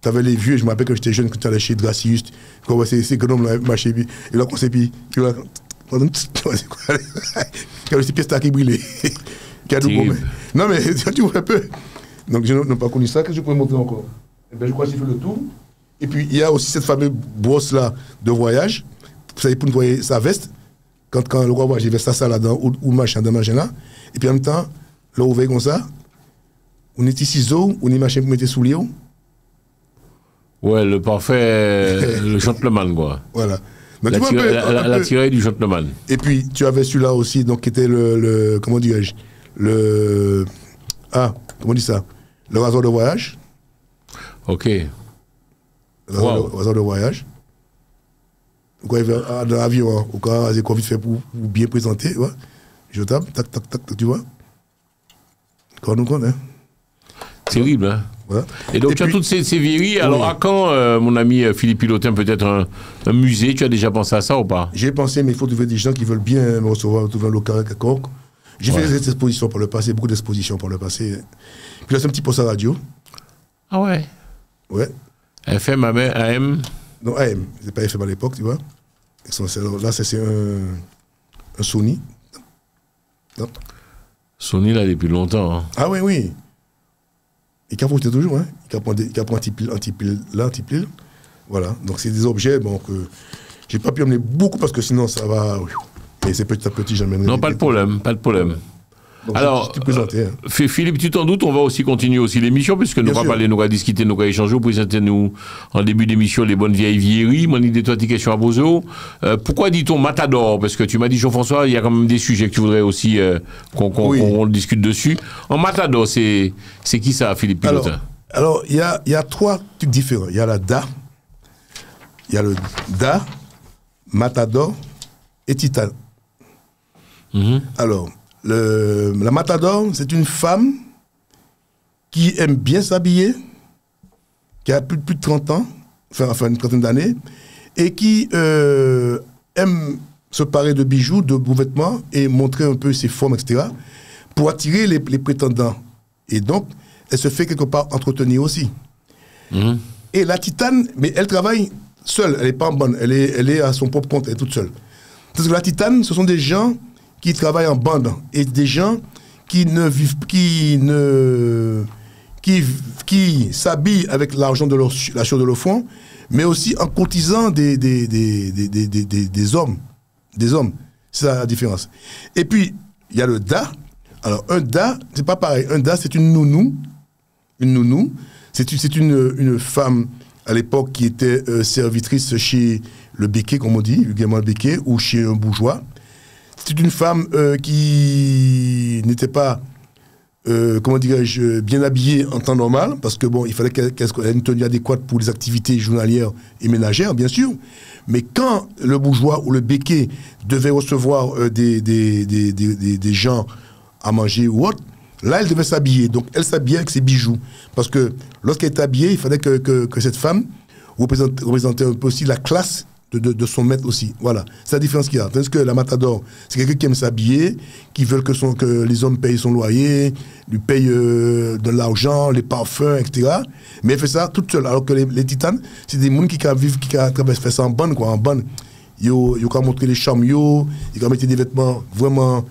S3: T'avais les vieux, je me rappelle quand j'étais jeune, quand tu allais chez Dracius, quand c'est économe là, marché, puis là, quand c'est puis là, quand c'est pièce qui brûlait. Non, mais tu vois un peu. Donc, je n'ai pas connu ça. Qu'est-ce que je pourrais montrer encore? Eh bien, je crois que j'ai fait le tour. Et puis, il y a aussi cette fameuse brosse-là de voyage. Vous savez, pour nettoyer sa veste, quand le roi voyage, il verse ça là-dedans, ou machin, dans machin là. Et puis, en même temps, là, vous voyez comme ça, on est ici ciseaux, on est machin pour mettre sous l'eau.
S2: Ouais, le parfait, le gentleman, quoi.
S3: Voilà.
S2: La tirée du gentleman.
S3: Et puis, tu avais celui-là aussi, donc, qui était comment dirais-je, comment on dit ça? Le rasoir de voyage.
S2: Ok.
S3: Le rasoir de voyage. Quand il va dans l'avion, au cas où vite fait pour bien présenter, ouais. Je tape, tac, tac, tac, tu vois. Quand nous connaissons.
S2: Terrible, hein.
S3: Voilà.
S2: Et donc,
S3: Et
S2: tu as
S3: puis-
S2: toutes ces vieilleries. Alors, à quand, mon ami Philippe Pilotin, peut-être un musée? Tu as déjà pensé à ça ou pas?
S3: J'ai pensé, mais il faut trouver des gens qui veulent bien me recevoir, trouver un local quelconque. J'ai fait des expositions par le passé, beaucoup d'expositions par le passé. Puis là, c'est un petit poste à radio.
S2: Ah ouais.
S3: Ouais.
S2: FM, AM.
S3: Non, AM. C'est pas FM à l'époque, tu vois. Là, c'est un Sony. Non.
S2: Sony, là, depuis longtemps. Hein.
S3: Ah oui, oui. Et qui apporte toujours, hein. Qui apprend anti-pile là, anti-pile. Voilà. Donc, c'est des objets, bon, que j'ai pas pu emmener beaucoup parce que sinon, ça va. Et c'est petit à petit, j'emmènerai.
S2: Non, pas de problème, pas de problème.
S3: Donc,
S2: Alors,
S3: tu présentais, hein.
S2: Philippe, tu t'en doutes, on va aussi continuer aussi l'émission, puisque nous
S3: Bien
S2: va
S3: sûr.
S2: parler, nous va discuter, nous va échanger, vous présenter nous, en début d'émission, les bonnes vieilles vieilleries, mon idée, toi, tes questions à Bozo. Pourquoi dit-on Matador? Parce que tu m'as dit, Jean-François, il y a quand même des sujets que tu voudrais aussi qu'on discute dessus. En Matador, c'est qui ça, Philippe Pilotin?
S3: Alors, il y a trois trucs différents. Il y a la Da, il y a le Da, Matador et Titane. Alors, la Matador, c'est une femme qui aime bien s'habiller, qui a plus de 30 ans, enfin une trentaine d'années, et qui aime se parer de bijoux, de beaux vêtements, et montrer un peu ses formes, etc., pour attirer les prétendants. Et donc, elle se fait quelque part entretenir aussi. Et la Titane, mais elle travaille seule, elle n'est pas en bande, elle est à son propre compte, elle est toute seule. Parce que la Titane, ce sont des gens qui travaillent en bande et des gens qui s'habillent avec l'argent de la chose de leur fond, mais aussi en cotisant des hommes. Des hommes. C'est ça la différence. Et puis, il y a le Da. Alors, un Da, c'est pas pareil. Un Da, c'est une nounou. Une nounou. C'est une femme, à l'époque, qui était servitrice chez le béquet, comme on dit, vulgairement le béquet, ou chez un bourgeois. C'est une femme qui n'était pas, comment dirais-je, bien habillée en temps normal, parce que bon, il fallait qu'elle ait une tenue adéquate pour les activités journalières et ménagères, bien sûr. Mais quand le bourgeois ou le béquet devait recevoir des gens à manger ou autre, là, elle devait s'habiller. Donc, elle s'habillait avec ses bijoux. Parce que lorsqu'elle était habillée, il fallait que cette femme représentait un peu aussi la classe de son maître aussi. Voilà. C'est la différence qu'il y a. Tandis que la Matador, c'est quelqu'un qui aime s'habiller, qui veut que les hommes payent son loyer, lui payent de l'argent, les parfums, etc. Mais elle fait ça toute seule. Alors que les titanes, c'est des gens qui vivent, qui fait ça en bande, quoi. En bande. Ils ont montré les charmes, ils ont mettre des vêtements vraiment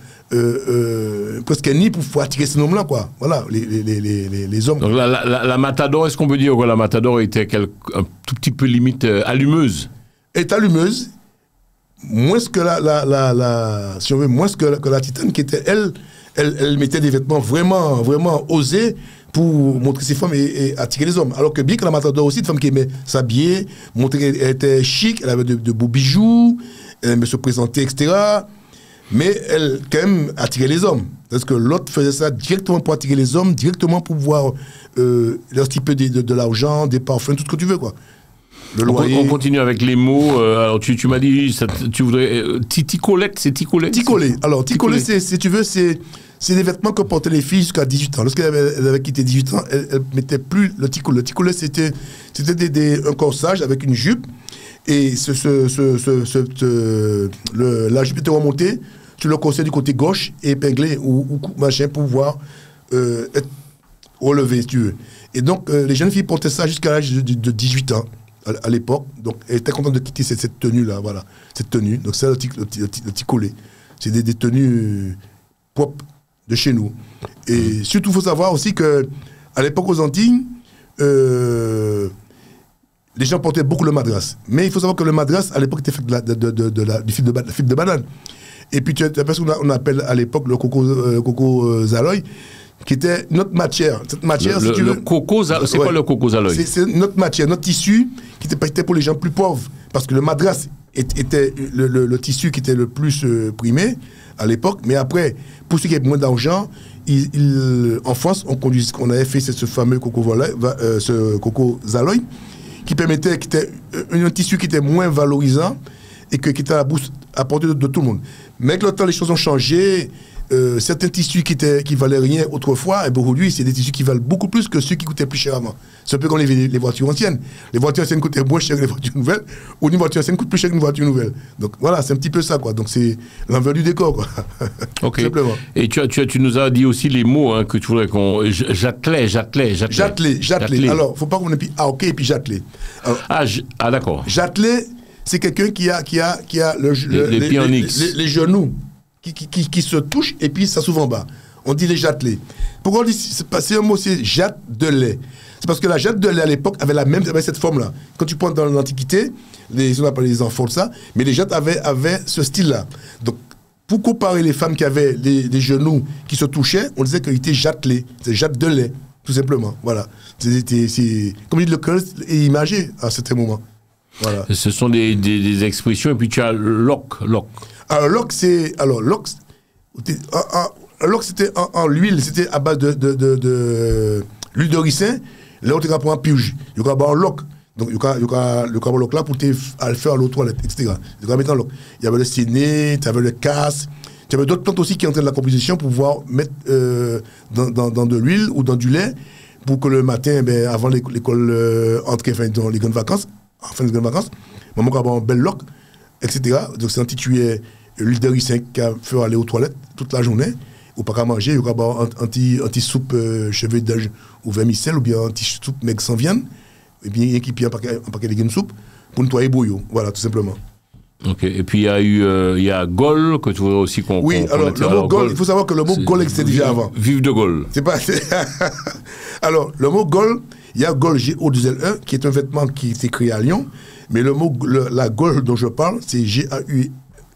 S3: presque ni pour attirer ces hommes-là, quoi. Voilà, les hommes.
S2: Donc la Matador, est-ce qu'on peut dire que la Matador était un tout petit peu limite allumeuse? Est
S3: allumeuse, moins que si on veut, moins que la Titane, qui était, elle mettait des vêtements vraiment, vraiment osés pour montrer ses femmes et attirer les hommes. Alors que bien que la Matador aussi, une femme qui aimait s'habiller, montrer qu'elle était chic, elle avait de beaux bijoux, elle aimait se présenter, etc. Mais elle, quand même, attirait les hommes. Parce que l'autre faisait ça directement pour attirer les hommes, directement pour pouvoir leur type de l'argent, des parfums, tout ce que tu veux, quoi.
S2: On continue avec les mots. Alors tu m'as dit, tu voudrais. Ticolette, c'est Ticolette?
S3: Ticolé. Alors, Ticolé, si tu veux, c'est des vêtements que portaient les filles jusqu'à 18 ans. Lorsqu'elle avait quitté 18 ans, elle ne mettait plus le ticolé. Le ticolé, c'était un corsage avec une jupe. Et la jupe était remontée sur le corset du côté gauche et épinglée ou machin pour pouvoir être relevée, si tu veux. Et donc, les jeunes filles portaient ça jusqu'à l'âge de 18 ans. À l'époque, donc elle était contente de quitter cette tenue-là, voilà, cette tenue. Donc c'est le ticolé. C'est des tenues propres de chez nous. Et surtout, il faut savoir aussi que à l'époque aux Antilles, les gens portaient beaucoup le madras. Mais il faut savoir que le madras, à l'époque, était fait du fil de banane. Et puis tu as ce qu'on appelle à l'époque le coco zaloy, qui était notre matière. Cette matière, si tu veux,
S2: c'est quoi le coco zaloy?
S3: C'est notre matière, notre tissu qui était pour les gens plus pauvres. Parce que le madras était le tissu qui était le plus primé à l'époque. Mais après, pour ceux qui avaient moins d'argent, en France, on avait fait ce fameux coco zaloy, qui était un tissu qui était moins valorisant et qui était à la bourse à portée de tout le monde. Mais avec le temps, les choses ont changé. certains tissus qui valaient rien autrefois, et aujourd'hui, c'est des tissus qui valent beaucoup plus que ceux qui coûtaient plus cher avant. C'est un peu comme les voitures anciennes. Les voitures anciennes coûtaient moins cher que les voitures nouvelles, ou une voiture ancienne coûte plus cher qu'une voiture nouvelle. Donc voilà, c'est un petit peu ça, quoi. Donc c'est l'envers du décor, quoi.
S2: Ok.
S3: Simplement.
S2: Et tu nous as dit aussi les mots hein, que tu voudrais qu'on... J'attelais.
S3: J'attelais. Alors, faut pas qu'on ait puis ok et puis j'attelais.
S2: D'accord.
S3: J'attelais, c'est quelqu'un qui a les genoux qui se touchent et puis ça s'ouvre en bas. On dit les jatelés. Pourquoi on dit c'est un mot, c'est jatte de lait. C'est parce que la jatte de lait à l'époque avait cette forme-là. Quand tu prends dans l'Antiquité, on appelle les enfants de ça, mais les jattes avaient ce style-là. Donc, pour comparer les femmes qui avaient les genoux qui se touchaient, on disait qu'ils étaient jatelés. C'est jatte de lait, tout simplement. Voilà. Comme dit le cœur est imagé à certains moments. Voilà.
S2: Ce sont des expressions, et puis tu as loc.
S3: Alors, loc, c'était en l'huile, c'était à base de l'huile de ricin. Là, on te prend un piouge. Il y a un loc. Donc, il y a un loc là pour le faire à l'eau toilette, etc. Il y a mettre en loc. Il y avait le séné, tu avais le casse. Tu avais d'autres plantes aussi qui entraient dans la composition pour pouvoir mettre dans de l'huile ou dans du lait pour que le matin, avant l'école entre, dans les grandes vacances, en fin de grandes vacances, maman a un bel loc, etc. Donc, c'est intitulé l'huile de ricin qui a fait aller aux toilettes toute la journée. Ou pas qu'à manger, il y aura anti-soupe cheveux d'âge ou vermicelle, ou bien anti-soupe mec sans viande, et bien qui pille un paquet de graines de soupe pour nettoyer bouillon. Voilà, tout simplement.
S2: Ok, et puis il y a Gaulle, que tu voudrais aussi qu'on...
S3: Oui, alors le mot Gaulle, il faut savoir que le mot Gaulle existait déjà avant.
S2: Vive de Gaulle.
S3: C'est pas... Alors, le mot Gaulle, il y a Gaulle G-O-2-L-E, qui est un vêtement qui s'est créé à Lyon, mais le mot, la Gaulle dont je parle, c'est G-A-U...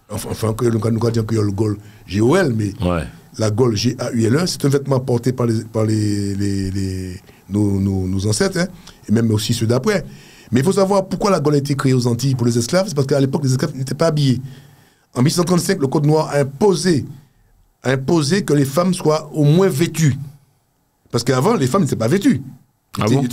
S3: Enfin, nous allons dire que le Gaulle G-O-L, mais...
S2: Ouais.
S3: La Gaulle G-A-U-L-E, c'est un vêtement porté par nos ancêtres, hein, et même aussi ceux d'après. Mais il faut savoir pourquoi la Gaulle a été créée aux Antilles pour les esclaves. C'est parce qu'à l'époque, les esclaves n'étaient pas habillés. En 1835, le Code noir a imposé que les femmes soient au moins vêtues. Parce qu'avant, les femmes n'étaient pas vêtues.
S2: Bon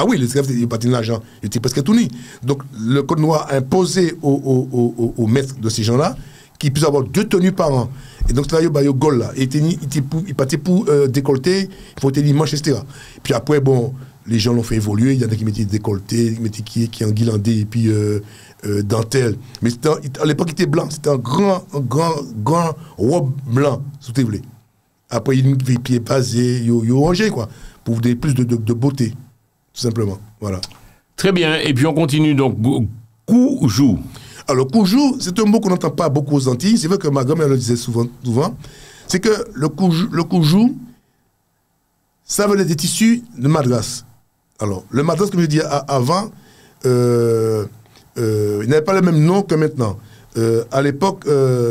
S3: Oui, les esclaves étaient pas de l'argent, ils étaient presque tout nus. Donc, le Code noir a imposé aux maîtres de ces gens-là qu'ils puissent avoir 2 tenues par an. Et donc, c'est là, il y a Gaulle, là. Il partait pour décolleter, il faut tenir manche, etc. Puis après, bon, les gens l'ont fait évoluer. Il y en a qui mettaient décolleté, qui mettaient qui en guirlandais, et puis dentelle. Mais à l'époque, il était blanc. C'était un grand robe blanc, si vous voulez. Après, il y a pieds basés, il y a rangé, quoi, pour vous donner plus de beauté, tout simplement. Voilà.
S2: Très bien. Et puis, on continue. Donc, Koujou.
S3: Alors, koujou, c'est un mot qu'on n'entend pas beaucoup aux Antilles. C'est vrai que ma grand-mère le disait souvent. C'est que le koujou, ça venait des tissus de madras. Alors, le madras, comme je disais avant, il n'avait pas le même nom que maintenant. À l'époque,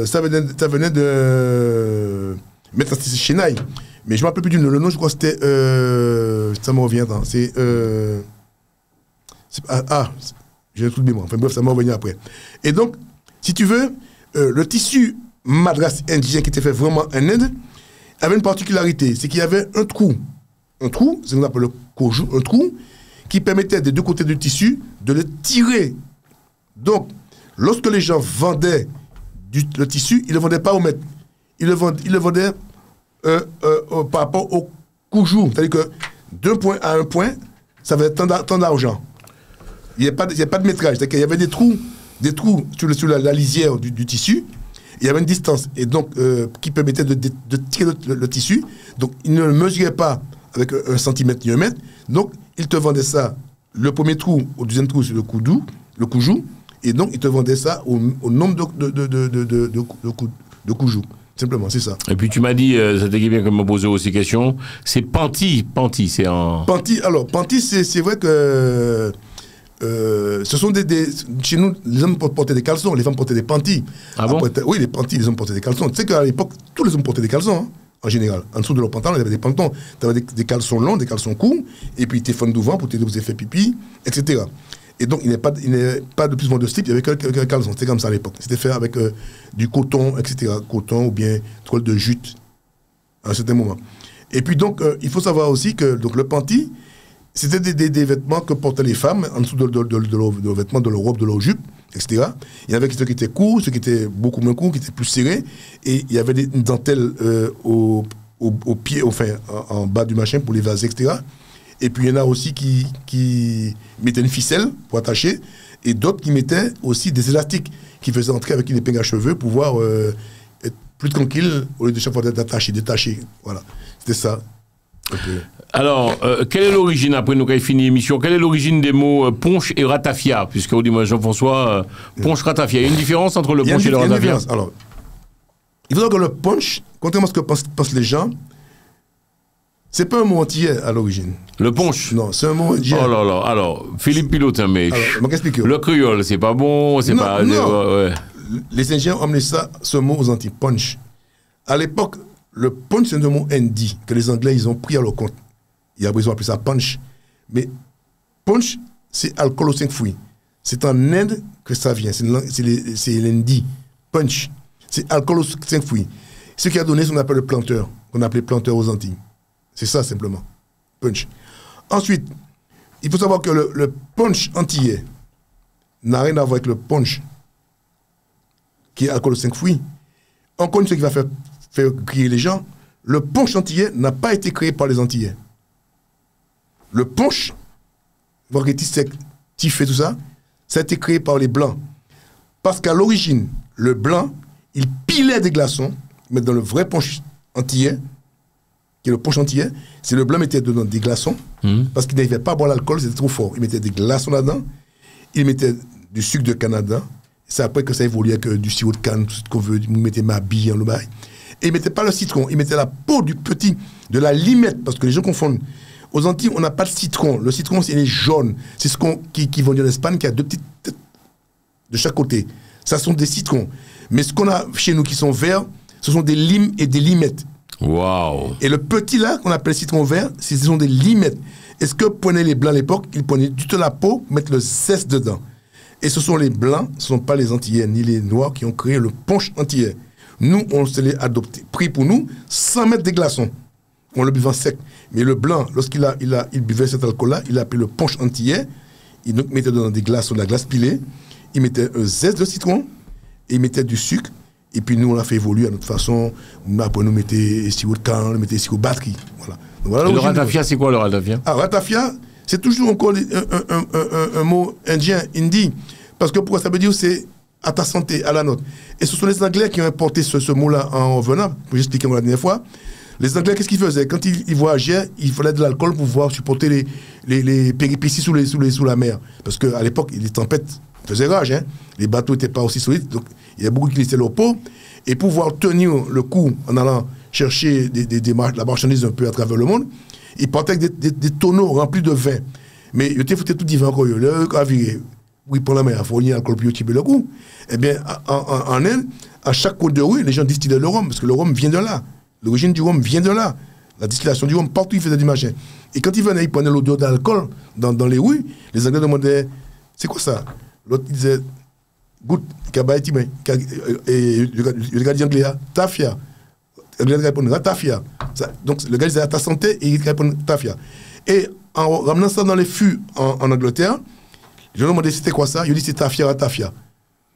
S3: ça venait de... Maintenant, c'est Chenaille. Mais je ne me rappelle plus du nom. Le nom, je crois que c'était... ça me revient. J'ai un truc de mémoire. Enfin bref, ça m'a revenu après. Et donc, si tu veux, le tissu madras indien qui était fait vraiment en Inde avait une particularité. C'est qu'il y avait un trou. Un trou, c'est ce qu'on appelle le koujou, un trou qui permettait des deux côtés du tissu de le tirer. Donc, lorsque les gens vendaient le tissu, ils ne le vendaient pas au mètre. Ils le vendaient par rapport au koujou. C'est-à-dire que d'un point à un point, ça avait tant d'argent. Il n'y a pas de métrage. C'est-à-dire qu'il y avait des trous sur la lisière du tissu. Il y avait une distance et donc, qui permettait de tirer le tissu. Donc, il ne le mesurait pas avec 1 centimètre ni 1 mètre. Donc, il te vendait ça, le premier trou au deuxième trou sur le koujou. Et donc, il te vendait ça au nombre de koujou. Simplement, c'est ça.
S2: Et puis tu m'as dit, c'était bien que me posait aussi question, c'est panty, c'est en...
S3: Panty, alors, panty, c'est vrai que ce sont chez nous, les hommes portaient des caleçons, les femmes portaient des panty.
S2: Ah bon?
S3: Après, oui, les panty, les hommes portaient des caleçons. Tu sais qu'à l'époque, tous les hommes portaient des caleçons, hein, en général. En dessous de leur pantalon, il y avait des pantalons. Tu avais des caleçons longs, des caleçons courts, et puis tes fans d'ouvant pour t'aider aux effets pipi, etc. Et donc, il n'est pas de plus de slip, il n'y avait que caleçon. C'était comme ça à l'époque. C'était fait avec du coton, etc. Coton ou bien toile de jute, à un certain moment. Et puis, donc, il faut savoir aussi que donc, le panty, c'était des vêtements que portaient les femmes en dessous de leurs vêtements, de leur robe, de leur jupe, etc. Il y en avait ceux qui étaient courts, ceux qui étaient beaucoup moins courts, qui étaient plus serrés, et il y avait une dentelle au pied, enfin en bas du machin pour les vaser, etc. Et puis il y en a aussi qui mettaient une ficelle pour attacher, et d'autres qui mettaient aussi des élastiques qui faisaient entrer avec une épingle à cheveux pour pouvoir être plus tranquille au lieu de chaque fois d'être attaché, détaché. Voilà, c'était ça. Okay.
S2: Alors, quelle est l'origine, après nous avons fini l'émission, quelle est l'origine des mots punch et ratafia? Puisque on dit, moi, Jean-François, punch, ratafia. Il y a une différence entre le punch et le ratafia?
S3: Alors, il faut savoir que le punch, contrairement à ce que pensent les gens, c'est pas un mot antillais à l'origine.
S2: Le punch?
S3: Non, c'est un mot indien.
S2: Oh là là, alors, Philippe Pilotin, mais
S3: le
S2: créole, c'est pas bon, c'est pas...
S3: Non. Ouais. Les Indiens ont amené ce mot aux Antilles, punch. À l'époque, le punch, c'est un mot hindi que les Anglais, ils ont pris à leur compte. Ils ont appelé ça punch. Mais punch, c'est alcool aux 5 fruits. C'est en Inde que ça vient. C'est l'hindi. Punch. C'est alcool aux 5 fruits. Ce qui a donné ce qu'on appelle le planteur, qu'on appelait planteur aux Antilles. C'est ça, simplement. Punch. Ensuite, il faut savoir que le punch antillais n'a rien à voir avec le punch qui est alcool aux 5 fruits. Encore une chose qui va faire crier les gens, le punch antillais n'a pas été créé par les Antillais. Le punch, varieté sec, tifé, tout ça, ça a été créé par les Blancs. Parce qu'à l'origine, le Blanc, il pilait des glaçons, mais dans le vrai punch antillais, qui est le punch antillais, c'est le Blanc mettait dedans des glaçons, parce qu'il n'arrivait pas à boire l'alcool, c'était trop fort. Il mettait des glaçons là-dedans, il mettait du sucre de canne. C'est après que ça évoluait avec du sirop de canne, tout ce qu'on veut, il mettait ma bille en le bail. Et il ne mettait pas le citron, il mettait la peau de la limette, parce que les gens confondent. Aux Antilles, on n'a pas de citron. Le citron, c'est les jaunes. C'est ce qui vont dire en Espagne, qui a 2 petites têtes de chaque côté. Ça sont des citrons. Mais ce qu'on a chez nous qui sont verts, ce sont des limes et des limettes.
S2: Waouh!
S3: Et le petit là, qu'on appelle citron vert, ce sont des limettes. Et ce que prenaient les Blancs à l'époque, ils prenaient du tout la peau, mettre le zeste dedans. Et ce sont les Blancs, ce ne sont pas les Antillais, ni les Noirs qui ont créé le punch antillais. Nous, on se l'est adopté, pris pour nous, sans mettre des glaçons. On le buvait sec. Mais le Blanc, lorsqu'il buvait cet alcool-là, il a appelé le punch antillais. Il mettait dans des glaces, de la glace pilée. Il mettait un zeste de citron. Et il mettait du sucre. Et puis nous, on l'a fait évoluer à notre façon. Après, nous mettions sirop de canne, nous mettions sirop de batterie. Voilà. Donc, voilà
S2: le ratafia, c'est quoi le ratafia?
S3: Ah, ratafia, c'est toujours encore un mot indien, hindi. Parce que pourquoi ça veut dire c'est à ta santé, à la nôtre. Et ce sont les Anglais qui ont importé ce mot-là en venant, pour expliquer la dernière fois. Les Anglais, qu'est-ce qu'ils faisaient? Quand ils voyageaient, il fallait de l'alcool pour pouvoir supporter les péripéties sous la mer. Parce qu'à l'époque, les tempêtes faisaient rage. Hein? Les bateaux n'étaient pas aussi solides. Donc, il y a beaucoup qui laissaient leur peau. Et pour pouvoir tenir le coup en allant chercher la marchandise un peu à travers le monde, ils partaient avec des tonneaux remplis de vin. Mais ils étaient tout divin encore. Le cavier. Oui, pour la mer, il faut y alcool plus au le coup. Eh bien, en Inde, à chaque côte de rue, les gens distillaient le rhum, parce que le rhum vient de là. L'origine du rhum vient de là. La distillation du rhum, partout, ils faisaient du machin. Et quand ils venaient, ils prenaient l'odeur d'alcool dans les rues, les Anglais demandaient, c'est quoi ça? L'autre disait, goûte, et le gars dit anglais, tafia. Le gars répond, ratafia. Donc le gars disait, à ta santé, et il répond, tafia. Et en ramenant ça dans les fûts en Angleterre, je lui ai demandé c'était quoi ça, il dit c'est tafia, ratafia.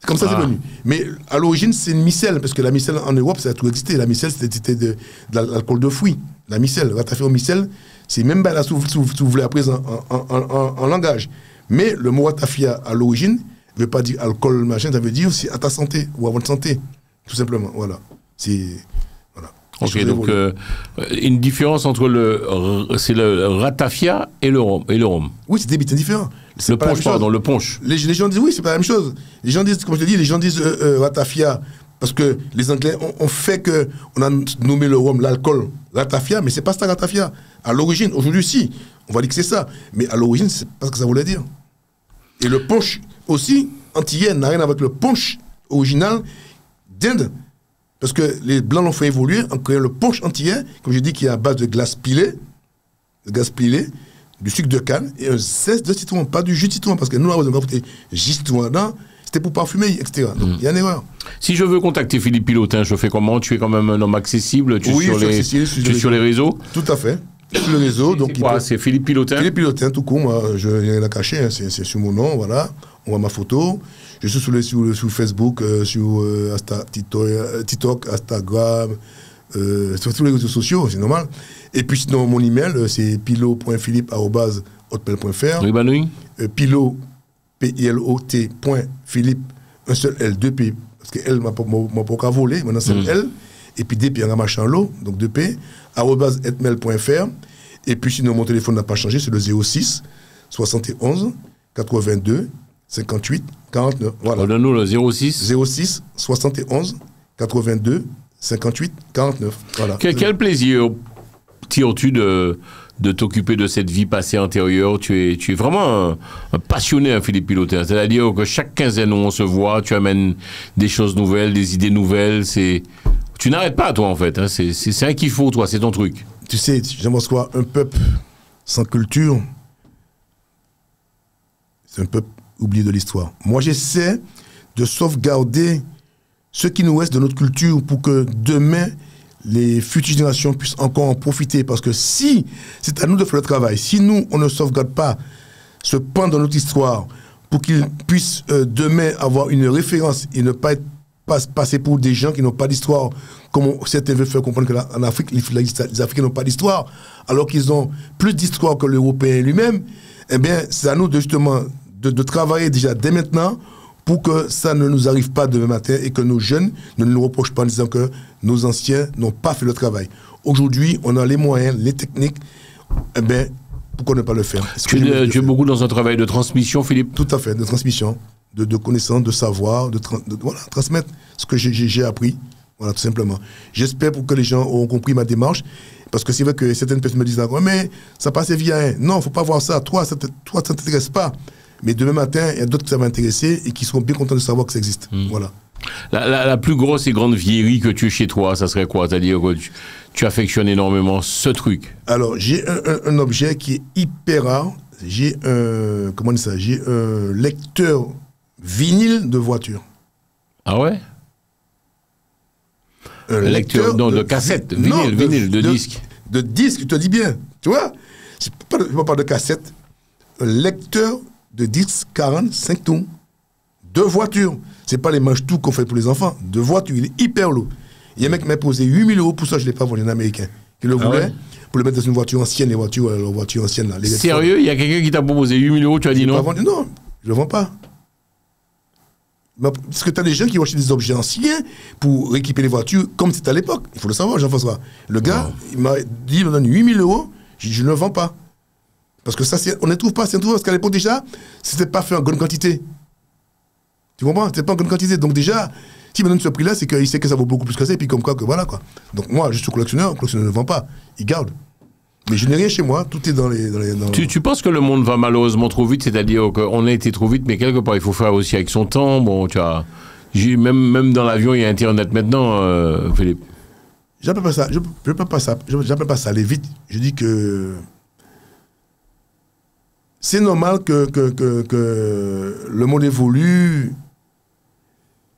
S3: C'est comme ça c'est venu. Mais à l'origine, c'est une micelle, parce que la micelle en Europe, ça a toujours existé. La micelle, c'était de l'alcool de fruits. La micelle, ratafia au micelle, c'est même là, si vous voulez, après en langage. Mais le mot ratafia, à l'origine, ne veut pas dire alcool, machin, ça veut dire c'est à ta santé, ou à votre santé, tout simplement. Voilà. Voilà.
S2: Ok, donc une différence entre le ratafia et le rhum.
S3: Oui, c'est différent.
S2: Le punch, pardon, le punch.
S3: Les gens disent oui, c'est pas la même chose. Les gens disent, comme je te dis, les gens disent ratafia parce que les Anglais ont fait que on a nommé le rhum, l'alcool, ratafia, mais c'est pas ça ratafia. À l'origine, aujourd'hui, si, on va dire que c'est ça, mais à l'origine, c'est pas ce que ça voulait dire. Et le punch aussi, antillais, n'a rien à voir avec le punch original d'Inde. Parce que les Blancs l'ont fait évoluer en créant le punch antillais, comme je dis, qui est à base de glace pilée, du sucre de canne et un zeste de citron, pas du jus de citron, parce que nous, on a foutu jus de citron dedans, c'était pour parfumer, etc. Donc, il y a une erreur.
S2: Si je veux contacter Philippe Pilotin, je fais comment? Tu es quand même un homme accessible? Tu es sur les réseaux?
S3: Tout à fait. Sur les réseaux.
S2: C'est Philippe Pilotin?
S3: Philippe Pilotin, tout court, moi, je n'ai rien à cacher, hein, c'est sur mon nom, voilà. on voit ma photo. Je suis sur Facebook, sur TikTok, Instagram, sur tous les réseaux sociaux, c'est normal. Et puis sinon, mon email, c'est pilo.philippe@hotmail.fr.
S2: Oui, oui.
S3: Pilo, P-I-L-O-T.philippe, un seul L, 2P, parce que L m'a pas volé, maintenant c'est L, et puis D, puis un machin l'eau, donc 2P, @hotmail.fr. Et puis sinon, mon téléphone n'a pas changé, c'est le 06 71 82 58 49. Voilà.
S2: Donne-nous le 06
S3: 71 82 58 49. Voilà.
S2: Quel plaisir tires-tu de t'occuper de cette vie passée antérieure? Tu es vraiment un passionné, Philippe Pilotin. C'est-à-dire que chaque quinzaine où on se voit, tu amènes des choses nouvelles, des idées nouvelles. Tu n'arrêtes pas, toi, en fait. Hein. C'est un kiffo, toi, c'est ton truc.
S3: Tu sais, j'aimerais quoi? Un peuple sans culture, c'est un peuple oublié de l'histoire. Moi, j'essaie de sauvegarder ce qui nous reste de notre culture pour que demain, les futures générations puissent encore en profiter. Parce que si c'est à nous de faire le travail, si nous, on ne sauvegarde pas ce pan dans notre histoire pour qu'ils puissent demain avoir une référence et ne pas passer pour des gens qui n'ont pas d'histoire, comme certains veulent faire comprendre qu'en Afrique, les Africains n'ont pas d'histoire, alors qu'ils ont plus d'histoire que l'Européen lui-même, eh bien, c'est à nous justement de travailler déjà dès maintenant pour que ça ne nous arrive pas demain matin et que nos jeunes ne nous reprochent pas en disant que nos anciens n'ont pas fait le travail. Aujourd'hui, on a les moyens, les techniques, eh bien, pourquoi ne pas le faire?
S2: Tu es beaucoup dans un travail de transmission, Philippe?
S3: Tout à fait, de transmission, de connaissances, de savoir, voilà, transmettre ce que j'ai appris, voilà, tout simplement. J'espère pour que les gens auront compris ma démarche, parce que c'est vrai que certaines personnes me disent « mais ça passe via un ». Non, il ne faut pas voir ça. Toi, ça ne t'intéresse pas. Mais demain matin, il y a d'autres qui ça va intéresser et qui seront bien contents de savoir que ça existe. Voilà.
S2: La plus grosse et grande vieillerie que tu as chez toi, ça serait quoi? C'est-à-dire que tu affectionnes énormément ce truc.
S3: Alors, j'ai un objet qui est hyper rare. J'ai j'ai un lecteur vinyle de voiture.
S2: Ah ouais? Un lecteur de cassette, vinyle, de disque.
S3: De disque, je te dis bien. Tu vois? Je ne parle pas de cassette. Un lecteur de 10, 45 tours, de voiture. Ce n'est pas les manches tout qu'on fait pour les enfants, de voiture. Il est hyper lourd. Il y a un mec qui m'a posé 8 000 € pour ça, je ne l'ai pas vendu, un Américain, qui le voulait, pour le mettre dans une voiture ancienne, les voitures anciennes. Là,
S2: sérieux? Il y a quelqu'un qui t'a proposé 8 000 €, tu as dit non?
S3: Non, je ne le vends pas. Parce que tu as des gens qui vont acheter des objets anciens pour rééquiper les voitures, comme c'était à l'époque. Il faut le savoir, Jean-François. Le gars, il m'a dit, il me donne 8 000 €, je ne le vends pas. Parce que ça, on ne trouve pas, parce qu'à l'époque déjà, c'était pas fait en grande quantité. Tu comprends? C'était pas en grande quantité. Donc déjà, s'il me donne ce prix-là, c'est qu'il sait que ça vaut beaucoup plus que ça, et puis comme quoi, que voilà quoi. Donc moi, je suis collectionneur, le collectionneur ne vend pas, il garde. Mais je n'ai rien chez moi, tout est dans les...
S2: Tu penses que le monde va malheureusement trop vite, c'est-à-dire qu'on a été trop vite, mais quelque part, il faut faire aussi avec son temps. Bon, tu as... Même dans l'avion, il y a Internet maintenant, Philippe.
S3: J'appelle pas ça, j'appelle pas ça aller vite. Je dis que... C'est normal que le monde évolue,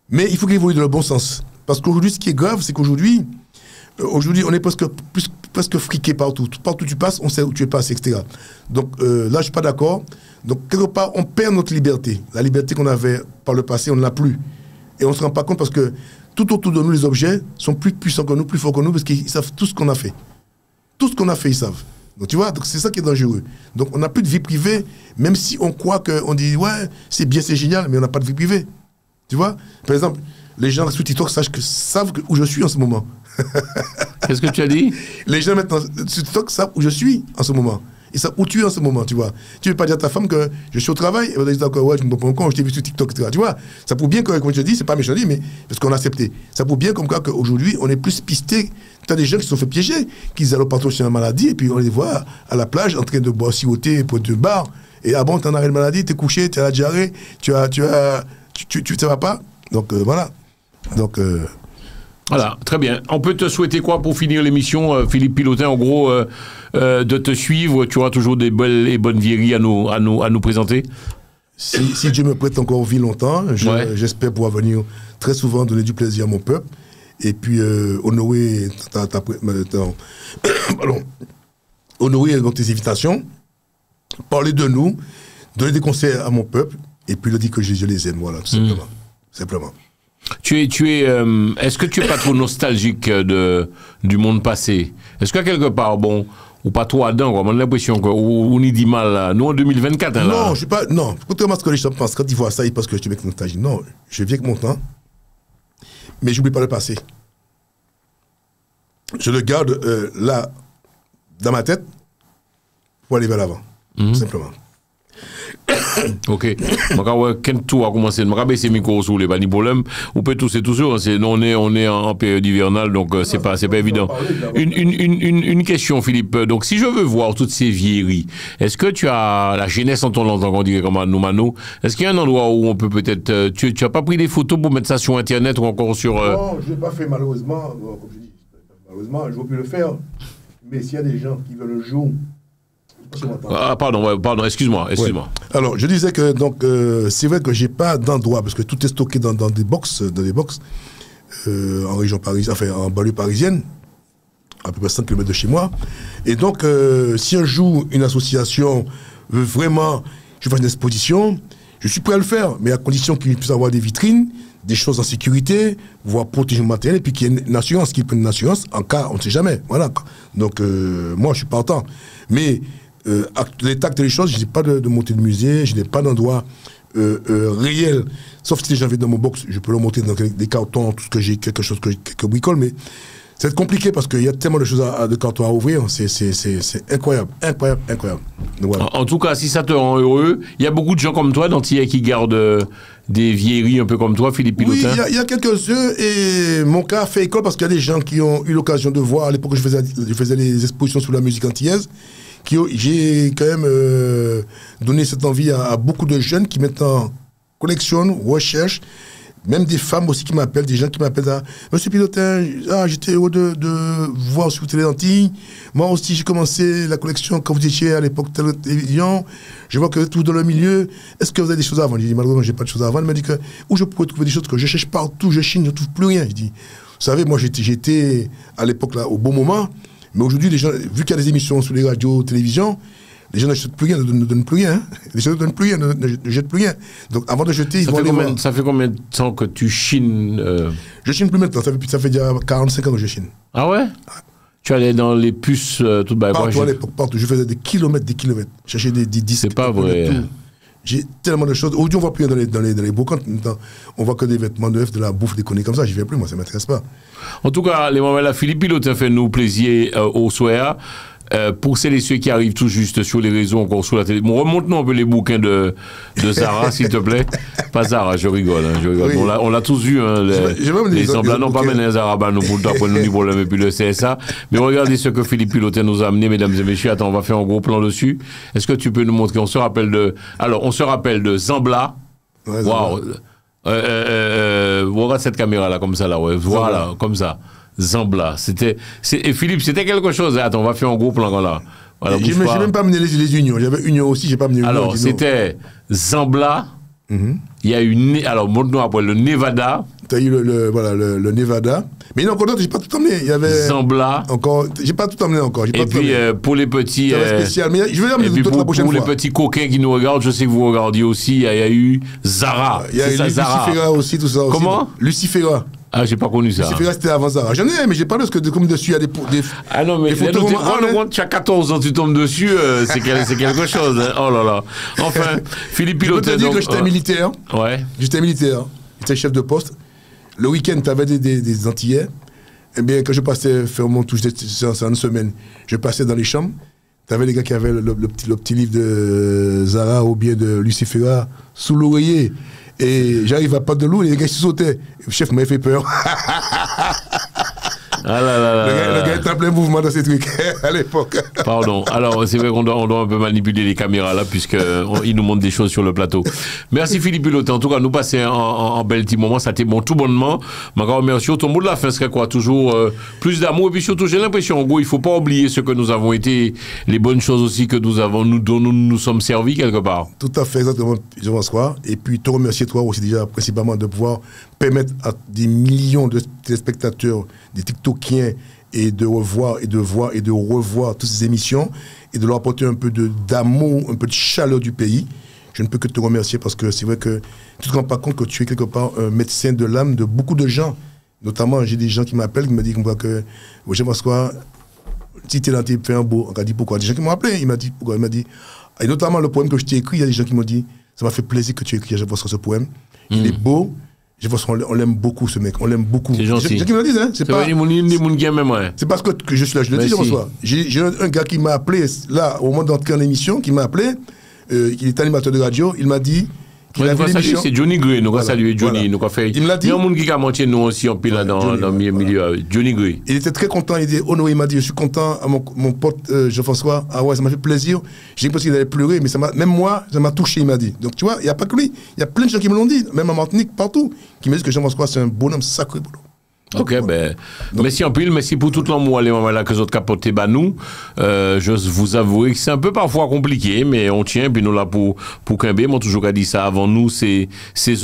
S3: mais il faut qu'il évolue dans le bon sens. Parce qu'aujourd'hui, ce qui est grave, c'est qu'aujourd'hui, on est presque friqué partout. Partout où tu passes, on sait où tu es passé, etc. Donc là, je ne suis pas d'accord. Donc, quelque part, on perd notre liberté. La liberté qu'on avait par le passé, on ne l'a plus. Et on ne se rend pas compte parce que tout autour de nous, les objets sont plus puissants que nous, plus forts que nous, parce qu'ils savent tout ce qu'on a fait. Tout ce qu'on a fait, ils savent. Donc tu vois, c'est ça qui est dangereux. Donc on n'a plus de vie privée, même si on croit qu'on dit ouais, c'est bien, c'est génial, mais on n'a pas de vie privée. Tu vois? Par exemple, les gens sur TikTok savent où je suis en ce moment.
S2: Qu'est-ce que tu as dit? Les
S3: gens maintenant sur TikTok savent où je suis en ce moment. Ils savent où tu es en ce moment, tu vois. Tu ne veux pas dire à ta femme que je suis au travail, et on va dire ouais, je me prends compte, je t'ai vu sur TikTok, etc. Tu vois? Ça prouve bien que, comme je te dis, c'est pas méchant, mais parce qu'on a accepté. Ça prouve bien comme quoi qu'aujourd'hui, on est plus pisté. Tu as des gens qui se sont fait piéger, qui allaient au patron chez une maladie, et puis on les voit à la plage en train de boire, siroter pour te bar. Et ah bon, t'en as une maladie, t'es couché, tu as la diarrhée, tu ne vas pas. Donc voilà. Donc.
S2: Voilà, très bien. On peut te souhaiter quoi pour finir l'émission, Philippe Pilotin? En gros, de te suivre, tu auras toujours des belles et bonnes vieilleries à nous présenter.
S3: Si Dieu me prête encore vie longtemps, j'espère pouvoir venir très souvent donner du plaisir à mon peuple. Et puis honorer honorer tes invitations, parler de nous, donner des conseils à mon peuple. et puis il dit que je les aime, voilà, tout simplement. Simplement.
S2: Est-ce que tu es pas trop nostalgique du monde passé? Est-ce que quelque part, bon, ou pas trop dedans, on a l'impression qu'on y dit mal, là. Nous en 2024, hein, là.
S3: Non, je suis pas, non, contrairement à ce que les gens pensent, quand ils voient ça, ils pensent que je suis avec nostalgie. Non, je vis avec mon temps, mais j'oublie pas le passé. Je le garde là, dans ma tête, pour aller vers l'avant, tout simplement.
S2: Ok. Quand tout a commencé, je vais baisser le micro sous les pas de problème. On peut tousser tout sûr. On est en période hivernale, donc c'est pas évident. Une question, Philippe. Donc, si je veux voir toutes ces vieilleries, est-ce que tu as la jeunesse en ton langue, on dirait comme à Mano? Est-ce qu'il y a un endroit où on peut peut-être. Tu as pas pris des photos pour mettre ça sur Internet ou encore sur.
S3: Non, je l'ai pas fait malheureusement. Comme je dis, malheureusement, je pu le faire. Mais s'il y a des gens qui veulent le jour.
S2: Ah, pardon, excuse-moi.
S3: Ouais. Alors, je disais que donc c'est vrai que j'ai pas d'endroit parce que tout est stocké dans des box, en région parisienne, enfin en banlieue parisienne, à peu près 100 km de chez moi. Et donc, si un jour une association veut vraiment, je fasse une exposition, je suis prêt à le faire, mais à condition qu'il puisse avoir des vitrines, des choses en sécurité, pouvoir protéger le matériel, et puis qu'il y ait une assurance, qu'il prenne une assurance en cas, on ne sait jamais. Voilà. Donc, moi, je suis partant. Mais l'état des choses, je n'ai pas de montée de musée, je n'ai pas d'endroit réel. Sauf si les gens viennent dans mon box, je peux leur montrer dans des cartons, tout ce que j'ai, quelque chose que bricole, mais c'est compliqué parce qu'il y a tellement de choses, de cartons à ouvrir, c'est incroyable. Donc, voilà.
S2: En tout cas, si ça te rend heureux, il y a beaucoup de gens comme toi d'Antillais qui gardent des vieilleries un peu comme toi, Philippe Pilotin.
S3: Oui, il y a quelques-uns, et mon cas fait école parce qu'il y a des gens qui ont eu l'occasion de voir, à l'époque où je faisais les expositions sur la musique antillaise, j'ai quand même donné cette envie à beaucoup de jeunes qui maintenant collectionnent, recherchent, même des femmes aussi qui m'appellent, des gens qui m'appellent, Monsieur Pilotin, j'étais heureux de voir sur Télé Antilles. Moi aussi, j'ai commencé la collection quand vous étiez à l'époque de la télévision. Je vois que vous êtes tout dans le milieu. Est-ce que vous avez des choses avant? J'ai dit, malheureusement, j'ai pas de choses avant. Il m'a dit que, où je pourrais trouver des choses que je cherche partout, je chine, je ne trouve plus rien. Je dis, vous savez, moi, j'étais à l'époque là, au bon moment. Mais aujourd'hui, les gens, vu qu'il y a des émissions sur les radios, télévisions, les gens n'achètent plus rien, ne donnent plus rien. Les gens ne donnent plus rien, ne jettent plus rien. Donc avant de jeter, ils vont aller voir.
S2: Ça fait combien de temps que tu chines
S3: Je chine plus maintenant, ça fait déjà 45 ans que je chine.
S2: Ah ouais? Tu allais dans les puces, tout bas.
S3: Partout à l'époque, partout. Je faisais des kilomètres. Chercher des disques.
S2: C'est pas vrai.
S3: J'ai tellement de choses. Aujourd'hui, on ne voit plus dans les brocantes. On voit que des vêtements neufs, de la bouffe, des conneries comme ça. J'y vais plus, moi, ça ne m'intéresse pas.
S2: En tout cas, les moments là, Philippe Pilotin fait nous plaisir au soir. Pour celles et ceux qui arrivent tout juste sur les réseaux, encore sur la télé. Bon, remonte-nous un peu les bouquins de Zara, s'il te plaît. Pas Zara, je rigole. Oui. On l'a tous vu, hein, les semblants n'ont pas mené Zara, nous pour nous ni problème et puis le CSA. Mais regardez ce que Philippe Pilotin nous a amené, mesdames et messieurs. Attends, on va faire un gros plan dessus. Est-ce que tu peux nous montrer? On se rappelle de Zambla.
S3: Ouais,
S2: waouh. Regarde cette caméra là, comme ça là, ouais. Voilà, comme ça. Zambla, et Philippe, c'était quelque chose. Attends, on va faire un gros plan là. Voilà,
S3: j'ai même pas amené les unions. J'avais union aussi, j'ai pas amené union.
S2: Alors, c'était Zambla. Il y a eu, alors, montre-nous après le Nevada.
S3: Tu as eu le Nevada. Mais non, encore d'autres, j'ai pas tout emmené. Il y avait
S2: Zambla.
S3: Encore, j'ai pas tout emmené encore.
S2: Et puis, pour les petits.
S3: Spécial. Mais je vais l'amener toute la prochaine fois.
S2: Pour les petits coquins qui nous regardent, je sais que vous regardiez aussi, il y a eu Zara.
S3: Il y a eu Lucifera aussi, tout ça.
S2: Comment?
S3: Lucifera.
S2: Ah, j'ai pas connu ça.
S3: Lucifera, c'était avant Zara. J'en ai, mais j'ai pas parce que comme dessus, il y a des
S2: ah non, mais photos. Quand tu as 14 ans, tu tombes dessus, c'est quelque chose. Hein. Oh là là. Enfin, Philippe Pilotin.
S3: Je peux te dire que j'étais militaire.
S2: Ouais.
S3: J'étais militaire. J'étais chef de poste. Le week-end, tu avais des Antillais. Eh bien, quand je passais faire mon touche, c'est une semaine, je passais dans les chambres. Tu avais les gars qui avaient le petit livre de Zara ou bien de Lucifera sous l'oreiller. Et j'arrive à pas de l'eau et les gars sautaient. Le chef m'avait fait peur.
S2: Ah là là là.
S3: Le gars était en plein mouvement dans ces trucs à l'époque.
S2: Pardon. Alors, c'est vrai qu'on doit un peu manipuler les caméras là, puisqu'ils nous montrent des choses sur le plateau. Merci Philippe Pilotin. En tout cas, nous passer un bel petit moment. Ça a été bon tout bonnement. Je remercie. Ton mot de la fin serait quoi? Toujours plus d'amour. Et puis surtout, j'ai l'impression, en gros, il ne faut pas oublier ce que nous avons été, les bonnes choses aussi que dont nous sommes servis quelque part.
S3: Tout à fait, exactement. Je pense quoi. Et puis, te remercier toi aussi déjà, principalement, de pouvoir permettre à des millions de téléspectateurs, des TikTokiens, et de revoir toutes ces émissions et de leur apporter un peu d'amour, un peu de chaleur du pays je ne peux que te remercier parce que c'est vrai que tu ne te rends pas compte que tu es quelque part un médecin de l'âme de beaucoup de gens. Notamment, j'ai des gens qui m'appellent, qui me disent que Jean-François, si tu es là, tu fais un beau. On a dit pourquoi. Des gens qui m'ont appelé, il m'a dit pourquoi. Il m'a dit, et notamment le poème que je t'ai écrit, il y a des gens qui m'ont dit, ça m'a fait plaisir que tu aies écrit Jean-François ce poème. Il est beau. On l'aime beaucoup, ce mec. On l'aime beaucoup.
S2: C'est gentil.
S3: Des gens qui me le disent, hein. C'est pas.
S2: C'est
S3: parce que je suis là, je le dis, Jean-François. J'ai un gars qui m'a appelé, là, au moment d'entrer en émission, qui m'a appelé, il est animateur de radio, il m'a dit.
S2: C'est Johnny Gray, nous avons salué Johnny. Nous avons fait.
S3: Il me l'a dit.
S2: Il y a un monde qui a menti nous aussi en pile dans le milieu. Johnny Gray.
S3: Il était très content, il était honoré, il m'a dit, je suis content, mon pote Jean-François, ah ouais, ça m'a fait plaisir. J'ai pensé qu'il allait pleurer, mais même moi, ça m'a touché, il m'a dit. Donc tu vois, il n'y a pas que lui, il y a plein de gens qui me l'ont dit, même à Martinique, partout, qui me disent que Jean-François, c'est un bonhomme sacré.
S2: Ok, ben, merci en pile, merci pour tout l'amour, les moments là que vous avez capoté, bah nous, je vous avoue que c'est un peu parfois compliqué, mais on tient, puis nous là pour Quimby, moi toujours dit ça avant nous, c'est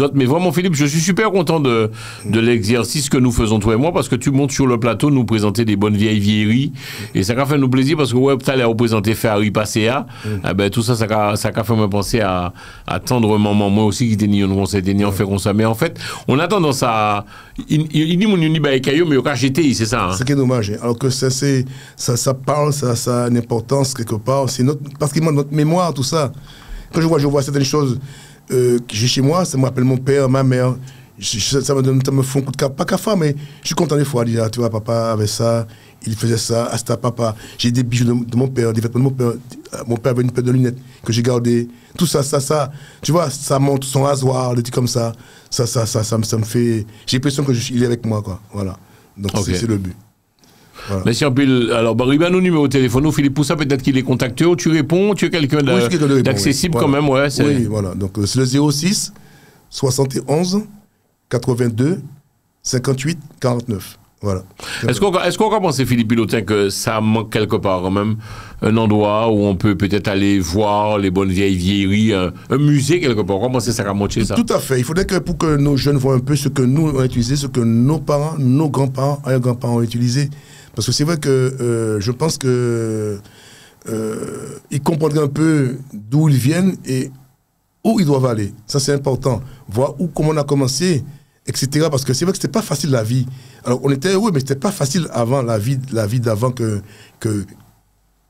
S2: autres, mais vraiment Philippe, je suis super content de l'exercice que nous faisons toi et moi, parce que tu montes sur le plateau, nous présenter des bonnes vieilles vieilleries, et ça a fait nous plaisir, parce que ouais, tout à l'heure, présenter Ferrari Passéa, ben tout ça a fait me penser à tendrement, moi aussi, qui t'ai on s'est dit, on fait comme ça, mais en fait, on a tendance à, il dit mon mais au cas GTI, c'est ça. Hein?
S3: C'est qui est dommage. Alors que ça parle, ça a une importance quelque part. C'est parce qu'il manque notre mémoire, tout ça. Quand je vois certaines choses que j'ai chez moi, ça m'appelle mon père, ma mère. Ça me fait un coup de cap. Pas cafard, mais je suis content des fois. Dire, tu vois, papa avait ça, il faisait ça, hasta papa. J'ai des bijoux de mon père, des vêtements de mon père. Mon père avait une paire de lunettes que j'ai gardées. Tout ça. Tu vois, ça monte son rasoir, des trucs comme ça. Ça me fait. J'ai l'impression qu'il est avec moi, quoi. Voilà. Donc c'est le but. Voilà.
S2: Merci en pile. Alors, il y a nos numéros de téléphone. Philippe Poussa, peut-être qu'il est contacté. Tu réponds, tu es quelqu'un d'accessible
S3: oui.
S2: quand même. Ouais,
S3: oui, voilà. Donc c'est le 06 71 82 58 49. Voilà.
S2: Est-ce qu'on va penser, Philippe Pilotin, que ça manque quelque part quand même un endroit où on peut peut-être aller voir les bonnes vieilleries, un musée quelque part? Comment ça va manquer ça?
S3: Tout à fait. Il faudrait que pour que nos jeunes voient un peu ce que nous on a utilisé, ce que nos parents, nos grands-parents ont utilisé. Parce que c'est vrai que je pense que ils comprendraient un peu d'où ils viennent et où ils doivent aller. Ça c'est important. Voir comment on a commencé, etc. Parce que c'est vrai que c'était pas facile la vie. Alors on était heureux, mais c'était pas facile avant la vie d'avant que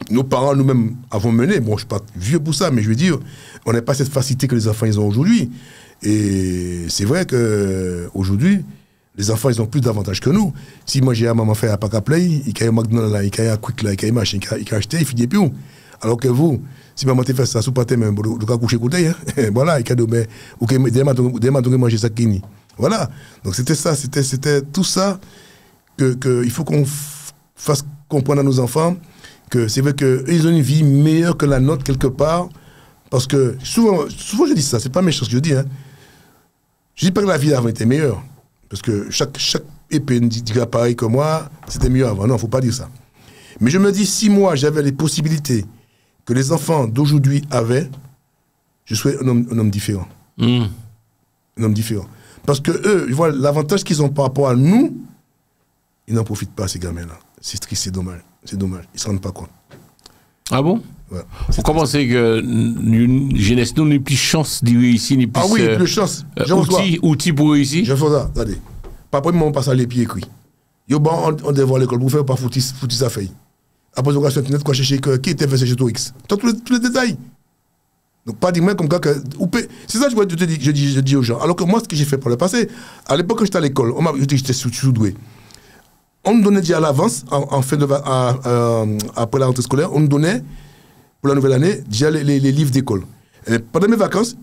S3: nos parents nous-mêmes avons mené. Bon, je suis pas vieux pour ça, mais je veux dire, on n'a pas cette facilité que les enfants ils ont aujourd'hui. Et c'est vrai que aujourd'hui, les enfants ils ont plus d'avantages que nous. Si moi j'ai un maman fait à Paca Play, il y a un McDonald's là, il y a un Quick là, il y a un machin, il y a acheté, il finit plus. Alors que vous, si maman te fait ça, sous pâté même, vous pouvez coucher côté, voilà, il y a des ou que des manger ça kini. Voilà. Donc c'était tout ça que il faut qu'on fasse comprendre à nos enfants que c'est vrai qu'ils ont une vie meilleure que la nôtre quelque part, parce que souvent je dis ça, c'est pas méchant ce que je dis, hein. Je dis pas que la vie avant était meilleure, parce que chaque épée dirait pareil que moi, c'était mieux avant. Non, faut pas dire ça. Mais je me dis, si moi j'avais les possibilités que les enfants d'aujourd'hui avaient, je serais un homme différent. Un homme différent. Parce que eux, ils voient l'avantage qu'ils ont par rapport à nous, ils n'en profitent pas, ces gamins-là. C'est triste, c'est dommage. C'est dommage. Ils ne se rendent pas compte.
S2: Ah bon?
S3: Ouais.
S2: Vous commencez que une jeunesse, nous n'avons plus chance d'y réussir, ni plus.
S3: Ah oui, plus de chance.
S2: Outils pour réussir.
S3: Je fais ça, regardez. Papa, ils m'ont passé les pieds écrits. Yo, bon, on devait voir l'école pour faire pas foutir sa feuille. Après, on va sur Internet, quoi, chercher qui était fait chez X. Tous les détails. Donc, pas dire même comme ça que. C'est ça que je dis aux gens. Alors que moi, ce que j'ai fait pour le passé, à l'époque, quand j'étais à l'école, j'étais sous-doué. On nous donnait déjà à l'avance, après la rentrée scolaire, on nous donnait, pour la nouvelle année, déjà les livres d'école. Pendant mes vacances,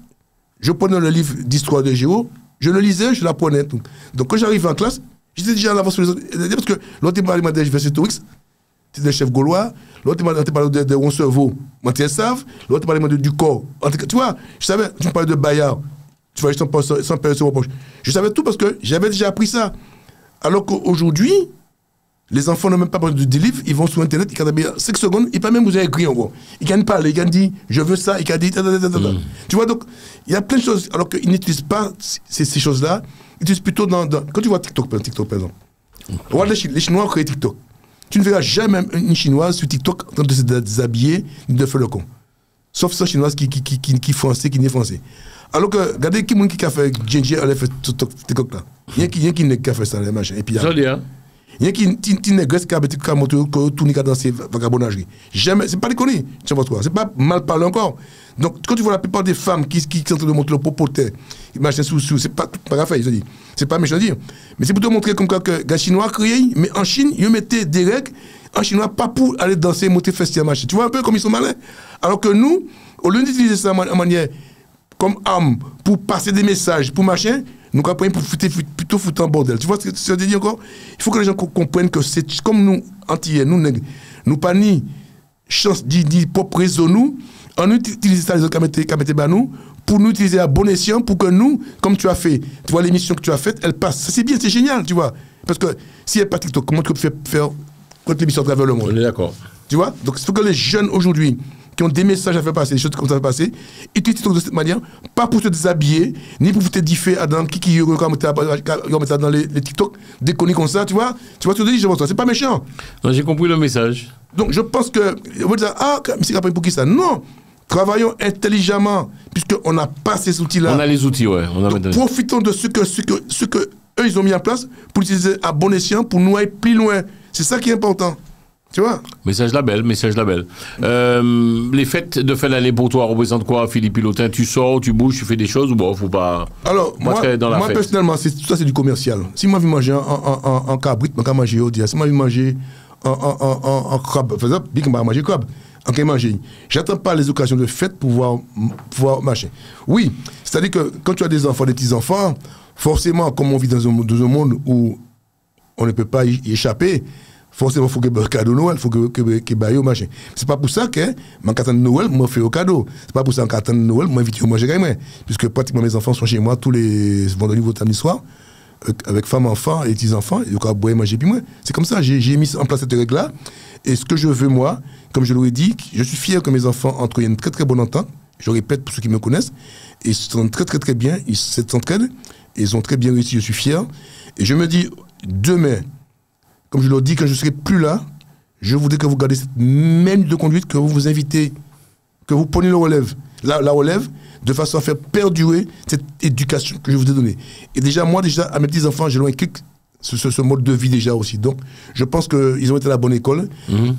S3: je prenais le livre d'histoire de géo, je le lisais, je l'apprenais. Donc, quand j'arrivais en classe, j'étais déjà à l'avance sur les autres. Parce que l'autre m'a dit, je vais sur X, c'était le chef gaulois, l'autre m'a parlé de Roncevaux, Montier-Save, l'autre m'a parlé du corps. Tu vois, je savais, tu me parlais de Bayard, tu vois, sans perdre sur mon poche. Je savais tout parce que j'avais déjà appris ça. Alors qu'aujourd'hui, les enfants n'ont même pas besoin de livres, ils vont sur Internet, ils regardent 5 secondes, ils peuvent même vous écrire en gros. Ils peuvent parler, ils peuvent dire, je veux ça, ils peuvent dire, Tu vois, donc, il y a plein de choses, alors qu'ils n'utilisent pas ces choses-là, ils utilisent plutôt quand tu vois TikTok par exemple, regarde les Chinois ont créé TikTok. Tu ne verras jamais une Chinoise sur TikTok en train de se déshabiller, ni de faire le con. Sauf ça chinoise qui français, qui n'est français. Alors que, regardez qui a fait Ginger, elle a fait TikTok là. Il y a qui n'a fait ça, les machins. Et puis, il y a qui négresse qui a monté tout n'est qu'à danser vagabondagerie. Jamais, c'est pas des conneries, tu vois quoi. C'est pas mal parlé encore. Donc, quand tu vois la plupart des femmes qui sont en train de monter le popotin, machin sous, c'est pas grave, je dis. C'est pas méchant à dire. Mais c'est pour te montrer comme quoi que les Chinois créent, mais en Chine, ils mettaient des règles en chinois pas pour aller danser, monter festival, machin. Tu vois un peu comme ils sont malins. Alors que nous, au lieu d'utiliser ça en manière comme arme pour passer des messages, pour machin, nous apprenons pour plutôt foutre en bordel. Tu vois ce que je dis encore? Il faut que les gens comprennent que c'est comme nous, antillais, nous pas ni chance d'y propre réseau, nous, on utilise ça, les autres qui nous, pour nous utiliser à bon escient, pour que nous, comme tu as fait, tu vois l'émission que tu as faite, elle passe. Ça, c'est bien, c'est génial, tu vois. Parce que s'il n'y a pas TikTok, comment tu peux faire quand l'émission à travers le monde?
S2: On est d'accord.
S3: Tu vois? Donc, il faut que les jeunes aujourd'hui, qui ont des messages à faire passer, des choses comme ça à faire passer, utilisent TikTok de cette manière, pas pour te déshabiller, ni pour te differ à dans qui mettre dans les TikTok, des conneries comme ça, tu vois? Tu vois ce que je dis, c'est pas méchant.
S2: Non, j'ai compris le message.
S3: Donc, je pense que, on va dire, mais c'est pour qui ça? Non! Travaillons intelligemment, puisqu'on n'a pas ces outils-là.
S2: On a les outils, ouais.
S3: Donc, profitons de ce que eux, ils ont mis en place pour l'utiliser à bon escient, pour nous aller plus loin. C'est ça qui est important. Tu vois?
S2: Message label. Les fêtes de fin d'année pour toi représentent quoi, Philippe Pilotin? Tu sors, tu bouges, tu fais des choses ou bon, faut pas.
S3: Alors, moi personnellement, tout ça, c'est du commercial. Si moi, je manger en cabrit, je vais manger au dia. Si moi, je manger en crabe, par exemple, je vais manger crabe. J'attends pas les occasions de fête pour pouvoir marcher. Oui, c'est-à-dire que quand tu as des enfants, des petits-enfants, forcément, comme on vit dans un monde où on ne peut pas y échapper, forcément, il faut que le cadeau Noël, il faut que baille au machin. C'est pas pour ça que, en attendant Noël, moi, je fais au cadeau. C'est pas pour ça qu'en attendant Noël, moi, invite à manger quand même. Puisque pratiquement mes enfants sont chez moi tous les vendredis ou samedi soir, avec femmes, enfants et petits-enfants, et donc à boire et manger puis moi. C'est comme ça, j'ai mis en place cette règle-là. Et ce que je veux, moi, comme je l'aurais dit, je suis fier que mes enfants entrent une très très bonne entente. Je répète pour ceux qui me connaissent. Et ils se sentent très très très bien, ils s'entraident, et ils ont très bien réussi, je suis fier. Et je me dis, demain, comme je leur dis, quand je ne serai plus là, je voudrais que vous gardez cette même de conduite, que vous vous invitez, que vous preniez la relève, de façon à faire perdurer cette éducation que je vous ai donnée. Et déjà, moi, à mes petits-enfants, je leur inculque ce mode de vie déjà aussi. Donc, je pense qu'ils ont été à la bonne école.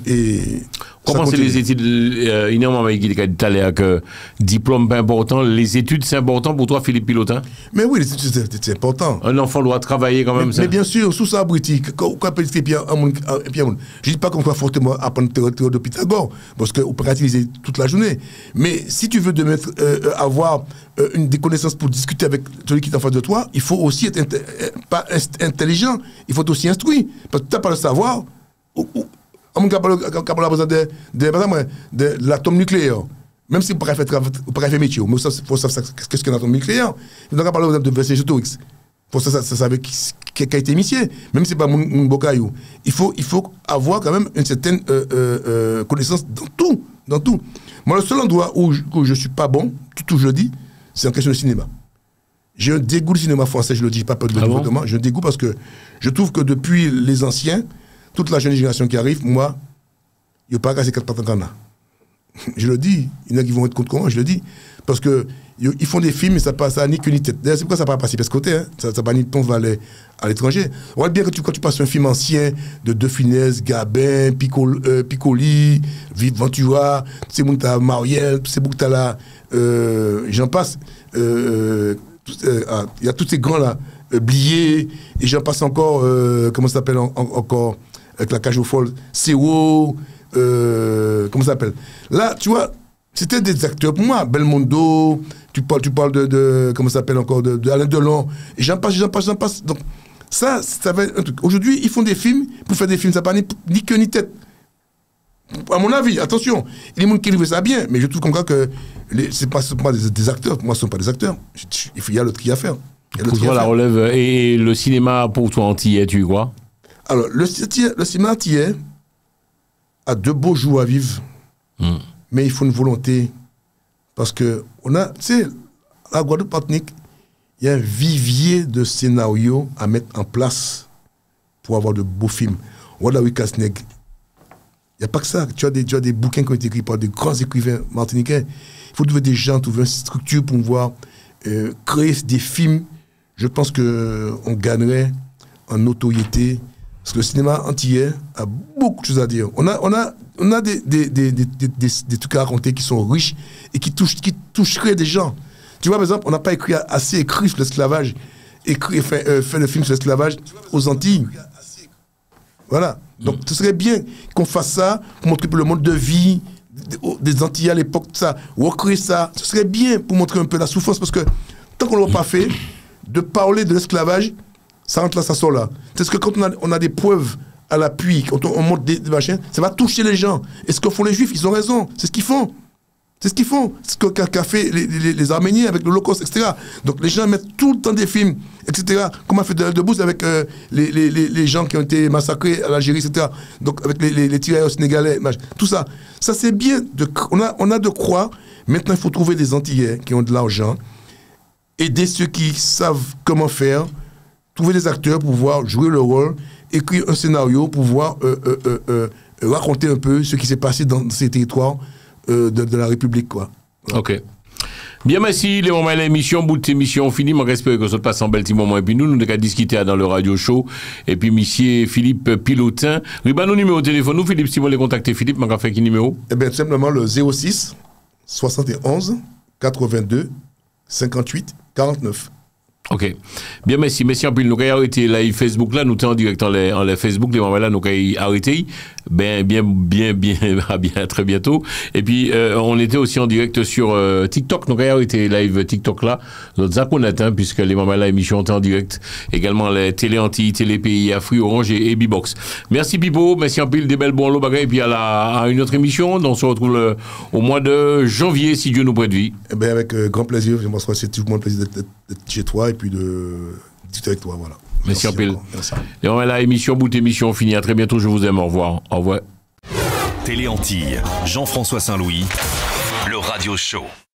S3: Et
S2: comment c'est les études? Inès m'a dit tout à l'heure que diplôme pas important, les études c'est important pour toi, Philippe Pilotin?
S3: Mais oui, les études c'est important.
S2: Un enfant doit travailler quand même.
S3: Mais bien sûr, sous ça, Britique, je ne dis pas qu'on doit fortement apprendre le théorie de Pythagore, parce qu'on peut utiliser toute la journée. Mais si tu veux avoir des connaissances pour discuter avec celui qui est en face de toi, il faut aussi être pas intelligent, il faut aussi instruit. Parce que tu n'as pas le savoir. On a besoin de l'atome nucléaire. Même si on pourrait faire métier, mais il faut savoir qu'est-ce qu'un atome nucléaire. On a parlé de Vercingétorix. Pour ça savait qui a été initié. Même si ce n'est pas mon bocaillou. Il faut avoir quand même une certaine connaissance dans tout. Moi, le seul endroit où je ne suis pas bon, tout je le dis, c'est en question de cinéma. J'ai un dégoût du cinéma français, je le dis, pas peur de le dire. J'ai un dégoût parce que je trouve que depuis les anciens, toute la jeune génération qui arrive, moi, il n'y a pas cassé 4 pattes en canard. Je le dis, il y en a qui vont être contre moi, je le dis. Parce qu'ils font des films, mais ça n'a ni queue ni tête. D'ailleurs, c'est pourquoi ça ne va pas passer de ce côté. Hein. Ça va ni ton va aller à l'étranger. On voit bien que quand tu passes un film ancien de De Funès, Gabin, Piccoli, Vive Ventura, c'est bon que tu as Marielle, c'est bon que tu as là, j'en passe. Il y a tous ces grands-là, Blié, et j'en passe encore, comment ça s'appelle encore, avec la cage aux folles, CO, comment ça s'appelle. Là, tu vois, c'était des acteurs pour moi, Belmondo, tu parles de comment ça s'appelle encore, de Alain Delon, et j'en passe. Donc, ça va être un truc. Aujourd'hui, ils font des films, pour faire des films, ça n'a pas ni queue ni tête. À mon avis, attention, il y a des gens qui livrent ça bien, mais je trouve comme ça que ce ne sont pas des acteurs, pour moi, ce ne sont pas des acteurs. Il y a l'autre qui a à faire.
S2: Pour toi, la relève, et le cinéma, pour toi, antillais, tu vois?
S3: Alors, le cinéma antillais a de beaux jours à vivre, mais il faut une volonté. Parce que, tu sais, la Guadeloupe ethnique, il y a un vivier de scénarios à mettre en place pour avoir de beaux films. Voilà, oui, Casneg. Il n'y a pas que ça. Tu as des bouquins qui ont été écrits par des grands écrivains martiniquais. Il faut trouver des gens, trouver une structure pour pouvoir créer des films. Je pense qu'on gagnerait en notoriété. Parce que le cinéma antillais a beaucoup de choses à dire. On a des trucs à raconter qui sont riches et qui toucheraient des gens. Tu vois, par exemple, on n'a pas assez écrit sur l'esclavage, fait le film sur l'esclavage aux Antilles. Voilà. Donc, ce serait bien qu'on fasse ça, pour montrer le mode de vie des Antilles à l'époque, ça, recréer ça. Ce serait bien pour montrer un peu la souffrance, parce que tant qu'on ne l'a pas fait, de parler de l'esclavage, ça rentre là, ça sort là. C'est que quand on a des preuves à l'appui, quand on montre des machins, ça va toucher les gens. Et ce que font les Juifs, ils ont raison. C'est ce qu'ils font. C'est ce qu'ils font. C'est ce qu'a fait les Arméniens avec l'Holocauste, etc. Donc les gens mettent tout le temps des films, etc. Comme a fait Debbouze avec les gens qui ont été massacrés à l'Algérie, etc. Donc avec les tirailleurs sénégalais, tout ça. Ça c'est bien. On a de quoi. Maintenant, il faut trouver des Antillais qui ont de l'argent, aider ceux qui savent comment faire, trouver des acteurs pour pouvoir jouer le rôle, écrire un scénario pour pouvoir raconter un peu ce qui s'est passé dans ces territoires de la République, quoi. Voilà.
S2: Ok. Bien, merci. Les moments de l'émission, bout de l'émission fini. Je espère que ça passe un bel petit moment. Et puis nous avons discuté dans le radio show. Et puis, monsieur Philippe Pilotin. Oui, bah, nos numéros de téléphone. Nous, Philippe, si vous voulez contacter Philippe, on va faire quel numéro?
S3: Eh bien, tout simplement le 06 71 82 58 49.
S2: Ok. Bien, merci. Merci en plus. Nous avons arrêté live Facebook là. Nous sommes en direct en live Facebook. Les moments là, nous avons arrêté. Bien, très bientôt. Et puis, on était aussi en direct sur TikTok. Nous avons arrêté live TikTok là. Notre Zaponet, hein, puisque les moments là, émission était en direct. Également, les Télé Antilles, Télé Pays, Free Orange et B-Box. Merci Pipo. Merci en plus. Des belles bons lots. Et puis, à une autre émission. On se retrouve au mois de janvier, si Dieu nous prête vie.
S3: Eh bien, avec grand plaisir. Je pense que c'est toujours un plaisir d'être chez toi. Et puis de discuter avec toi, voilà.
S2: Merci en pile. Et on va la émission, bout d'émission finie. À très bientôt, je vous aime. Au revoir. Au revoir.
S1: Télé Antilles, Jean-François Saint-Louis, le radio show.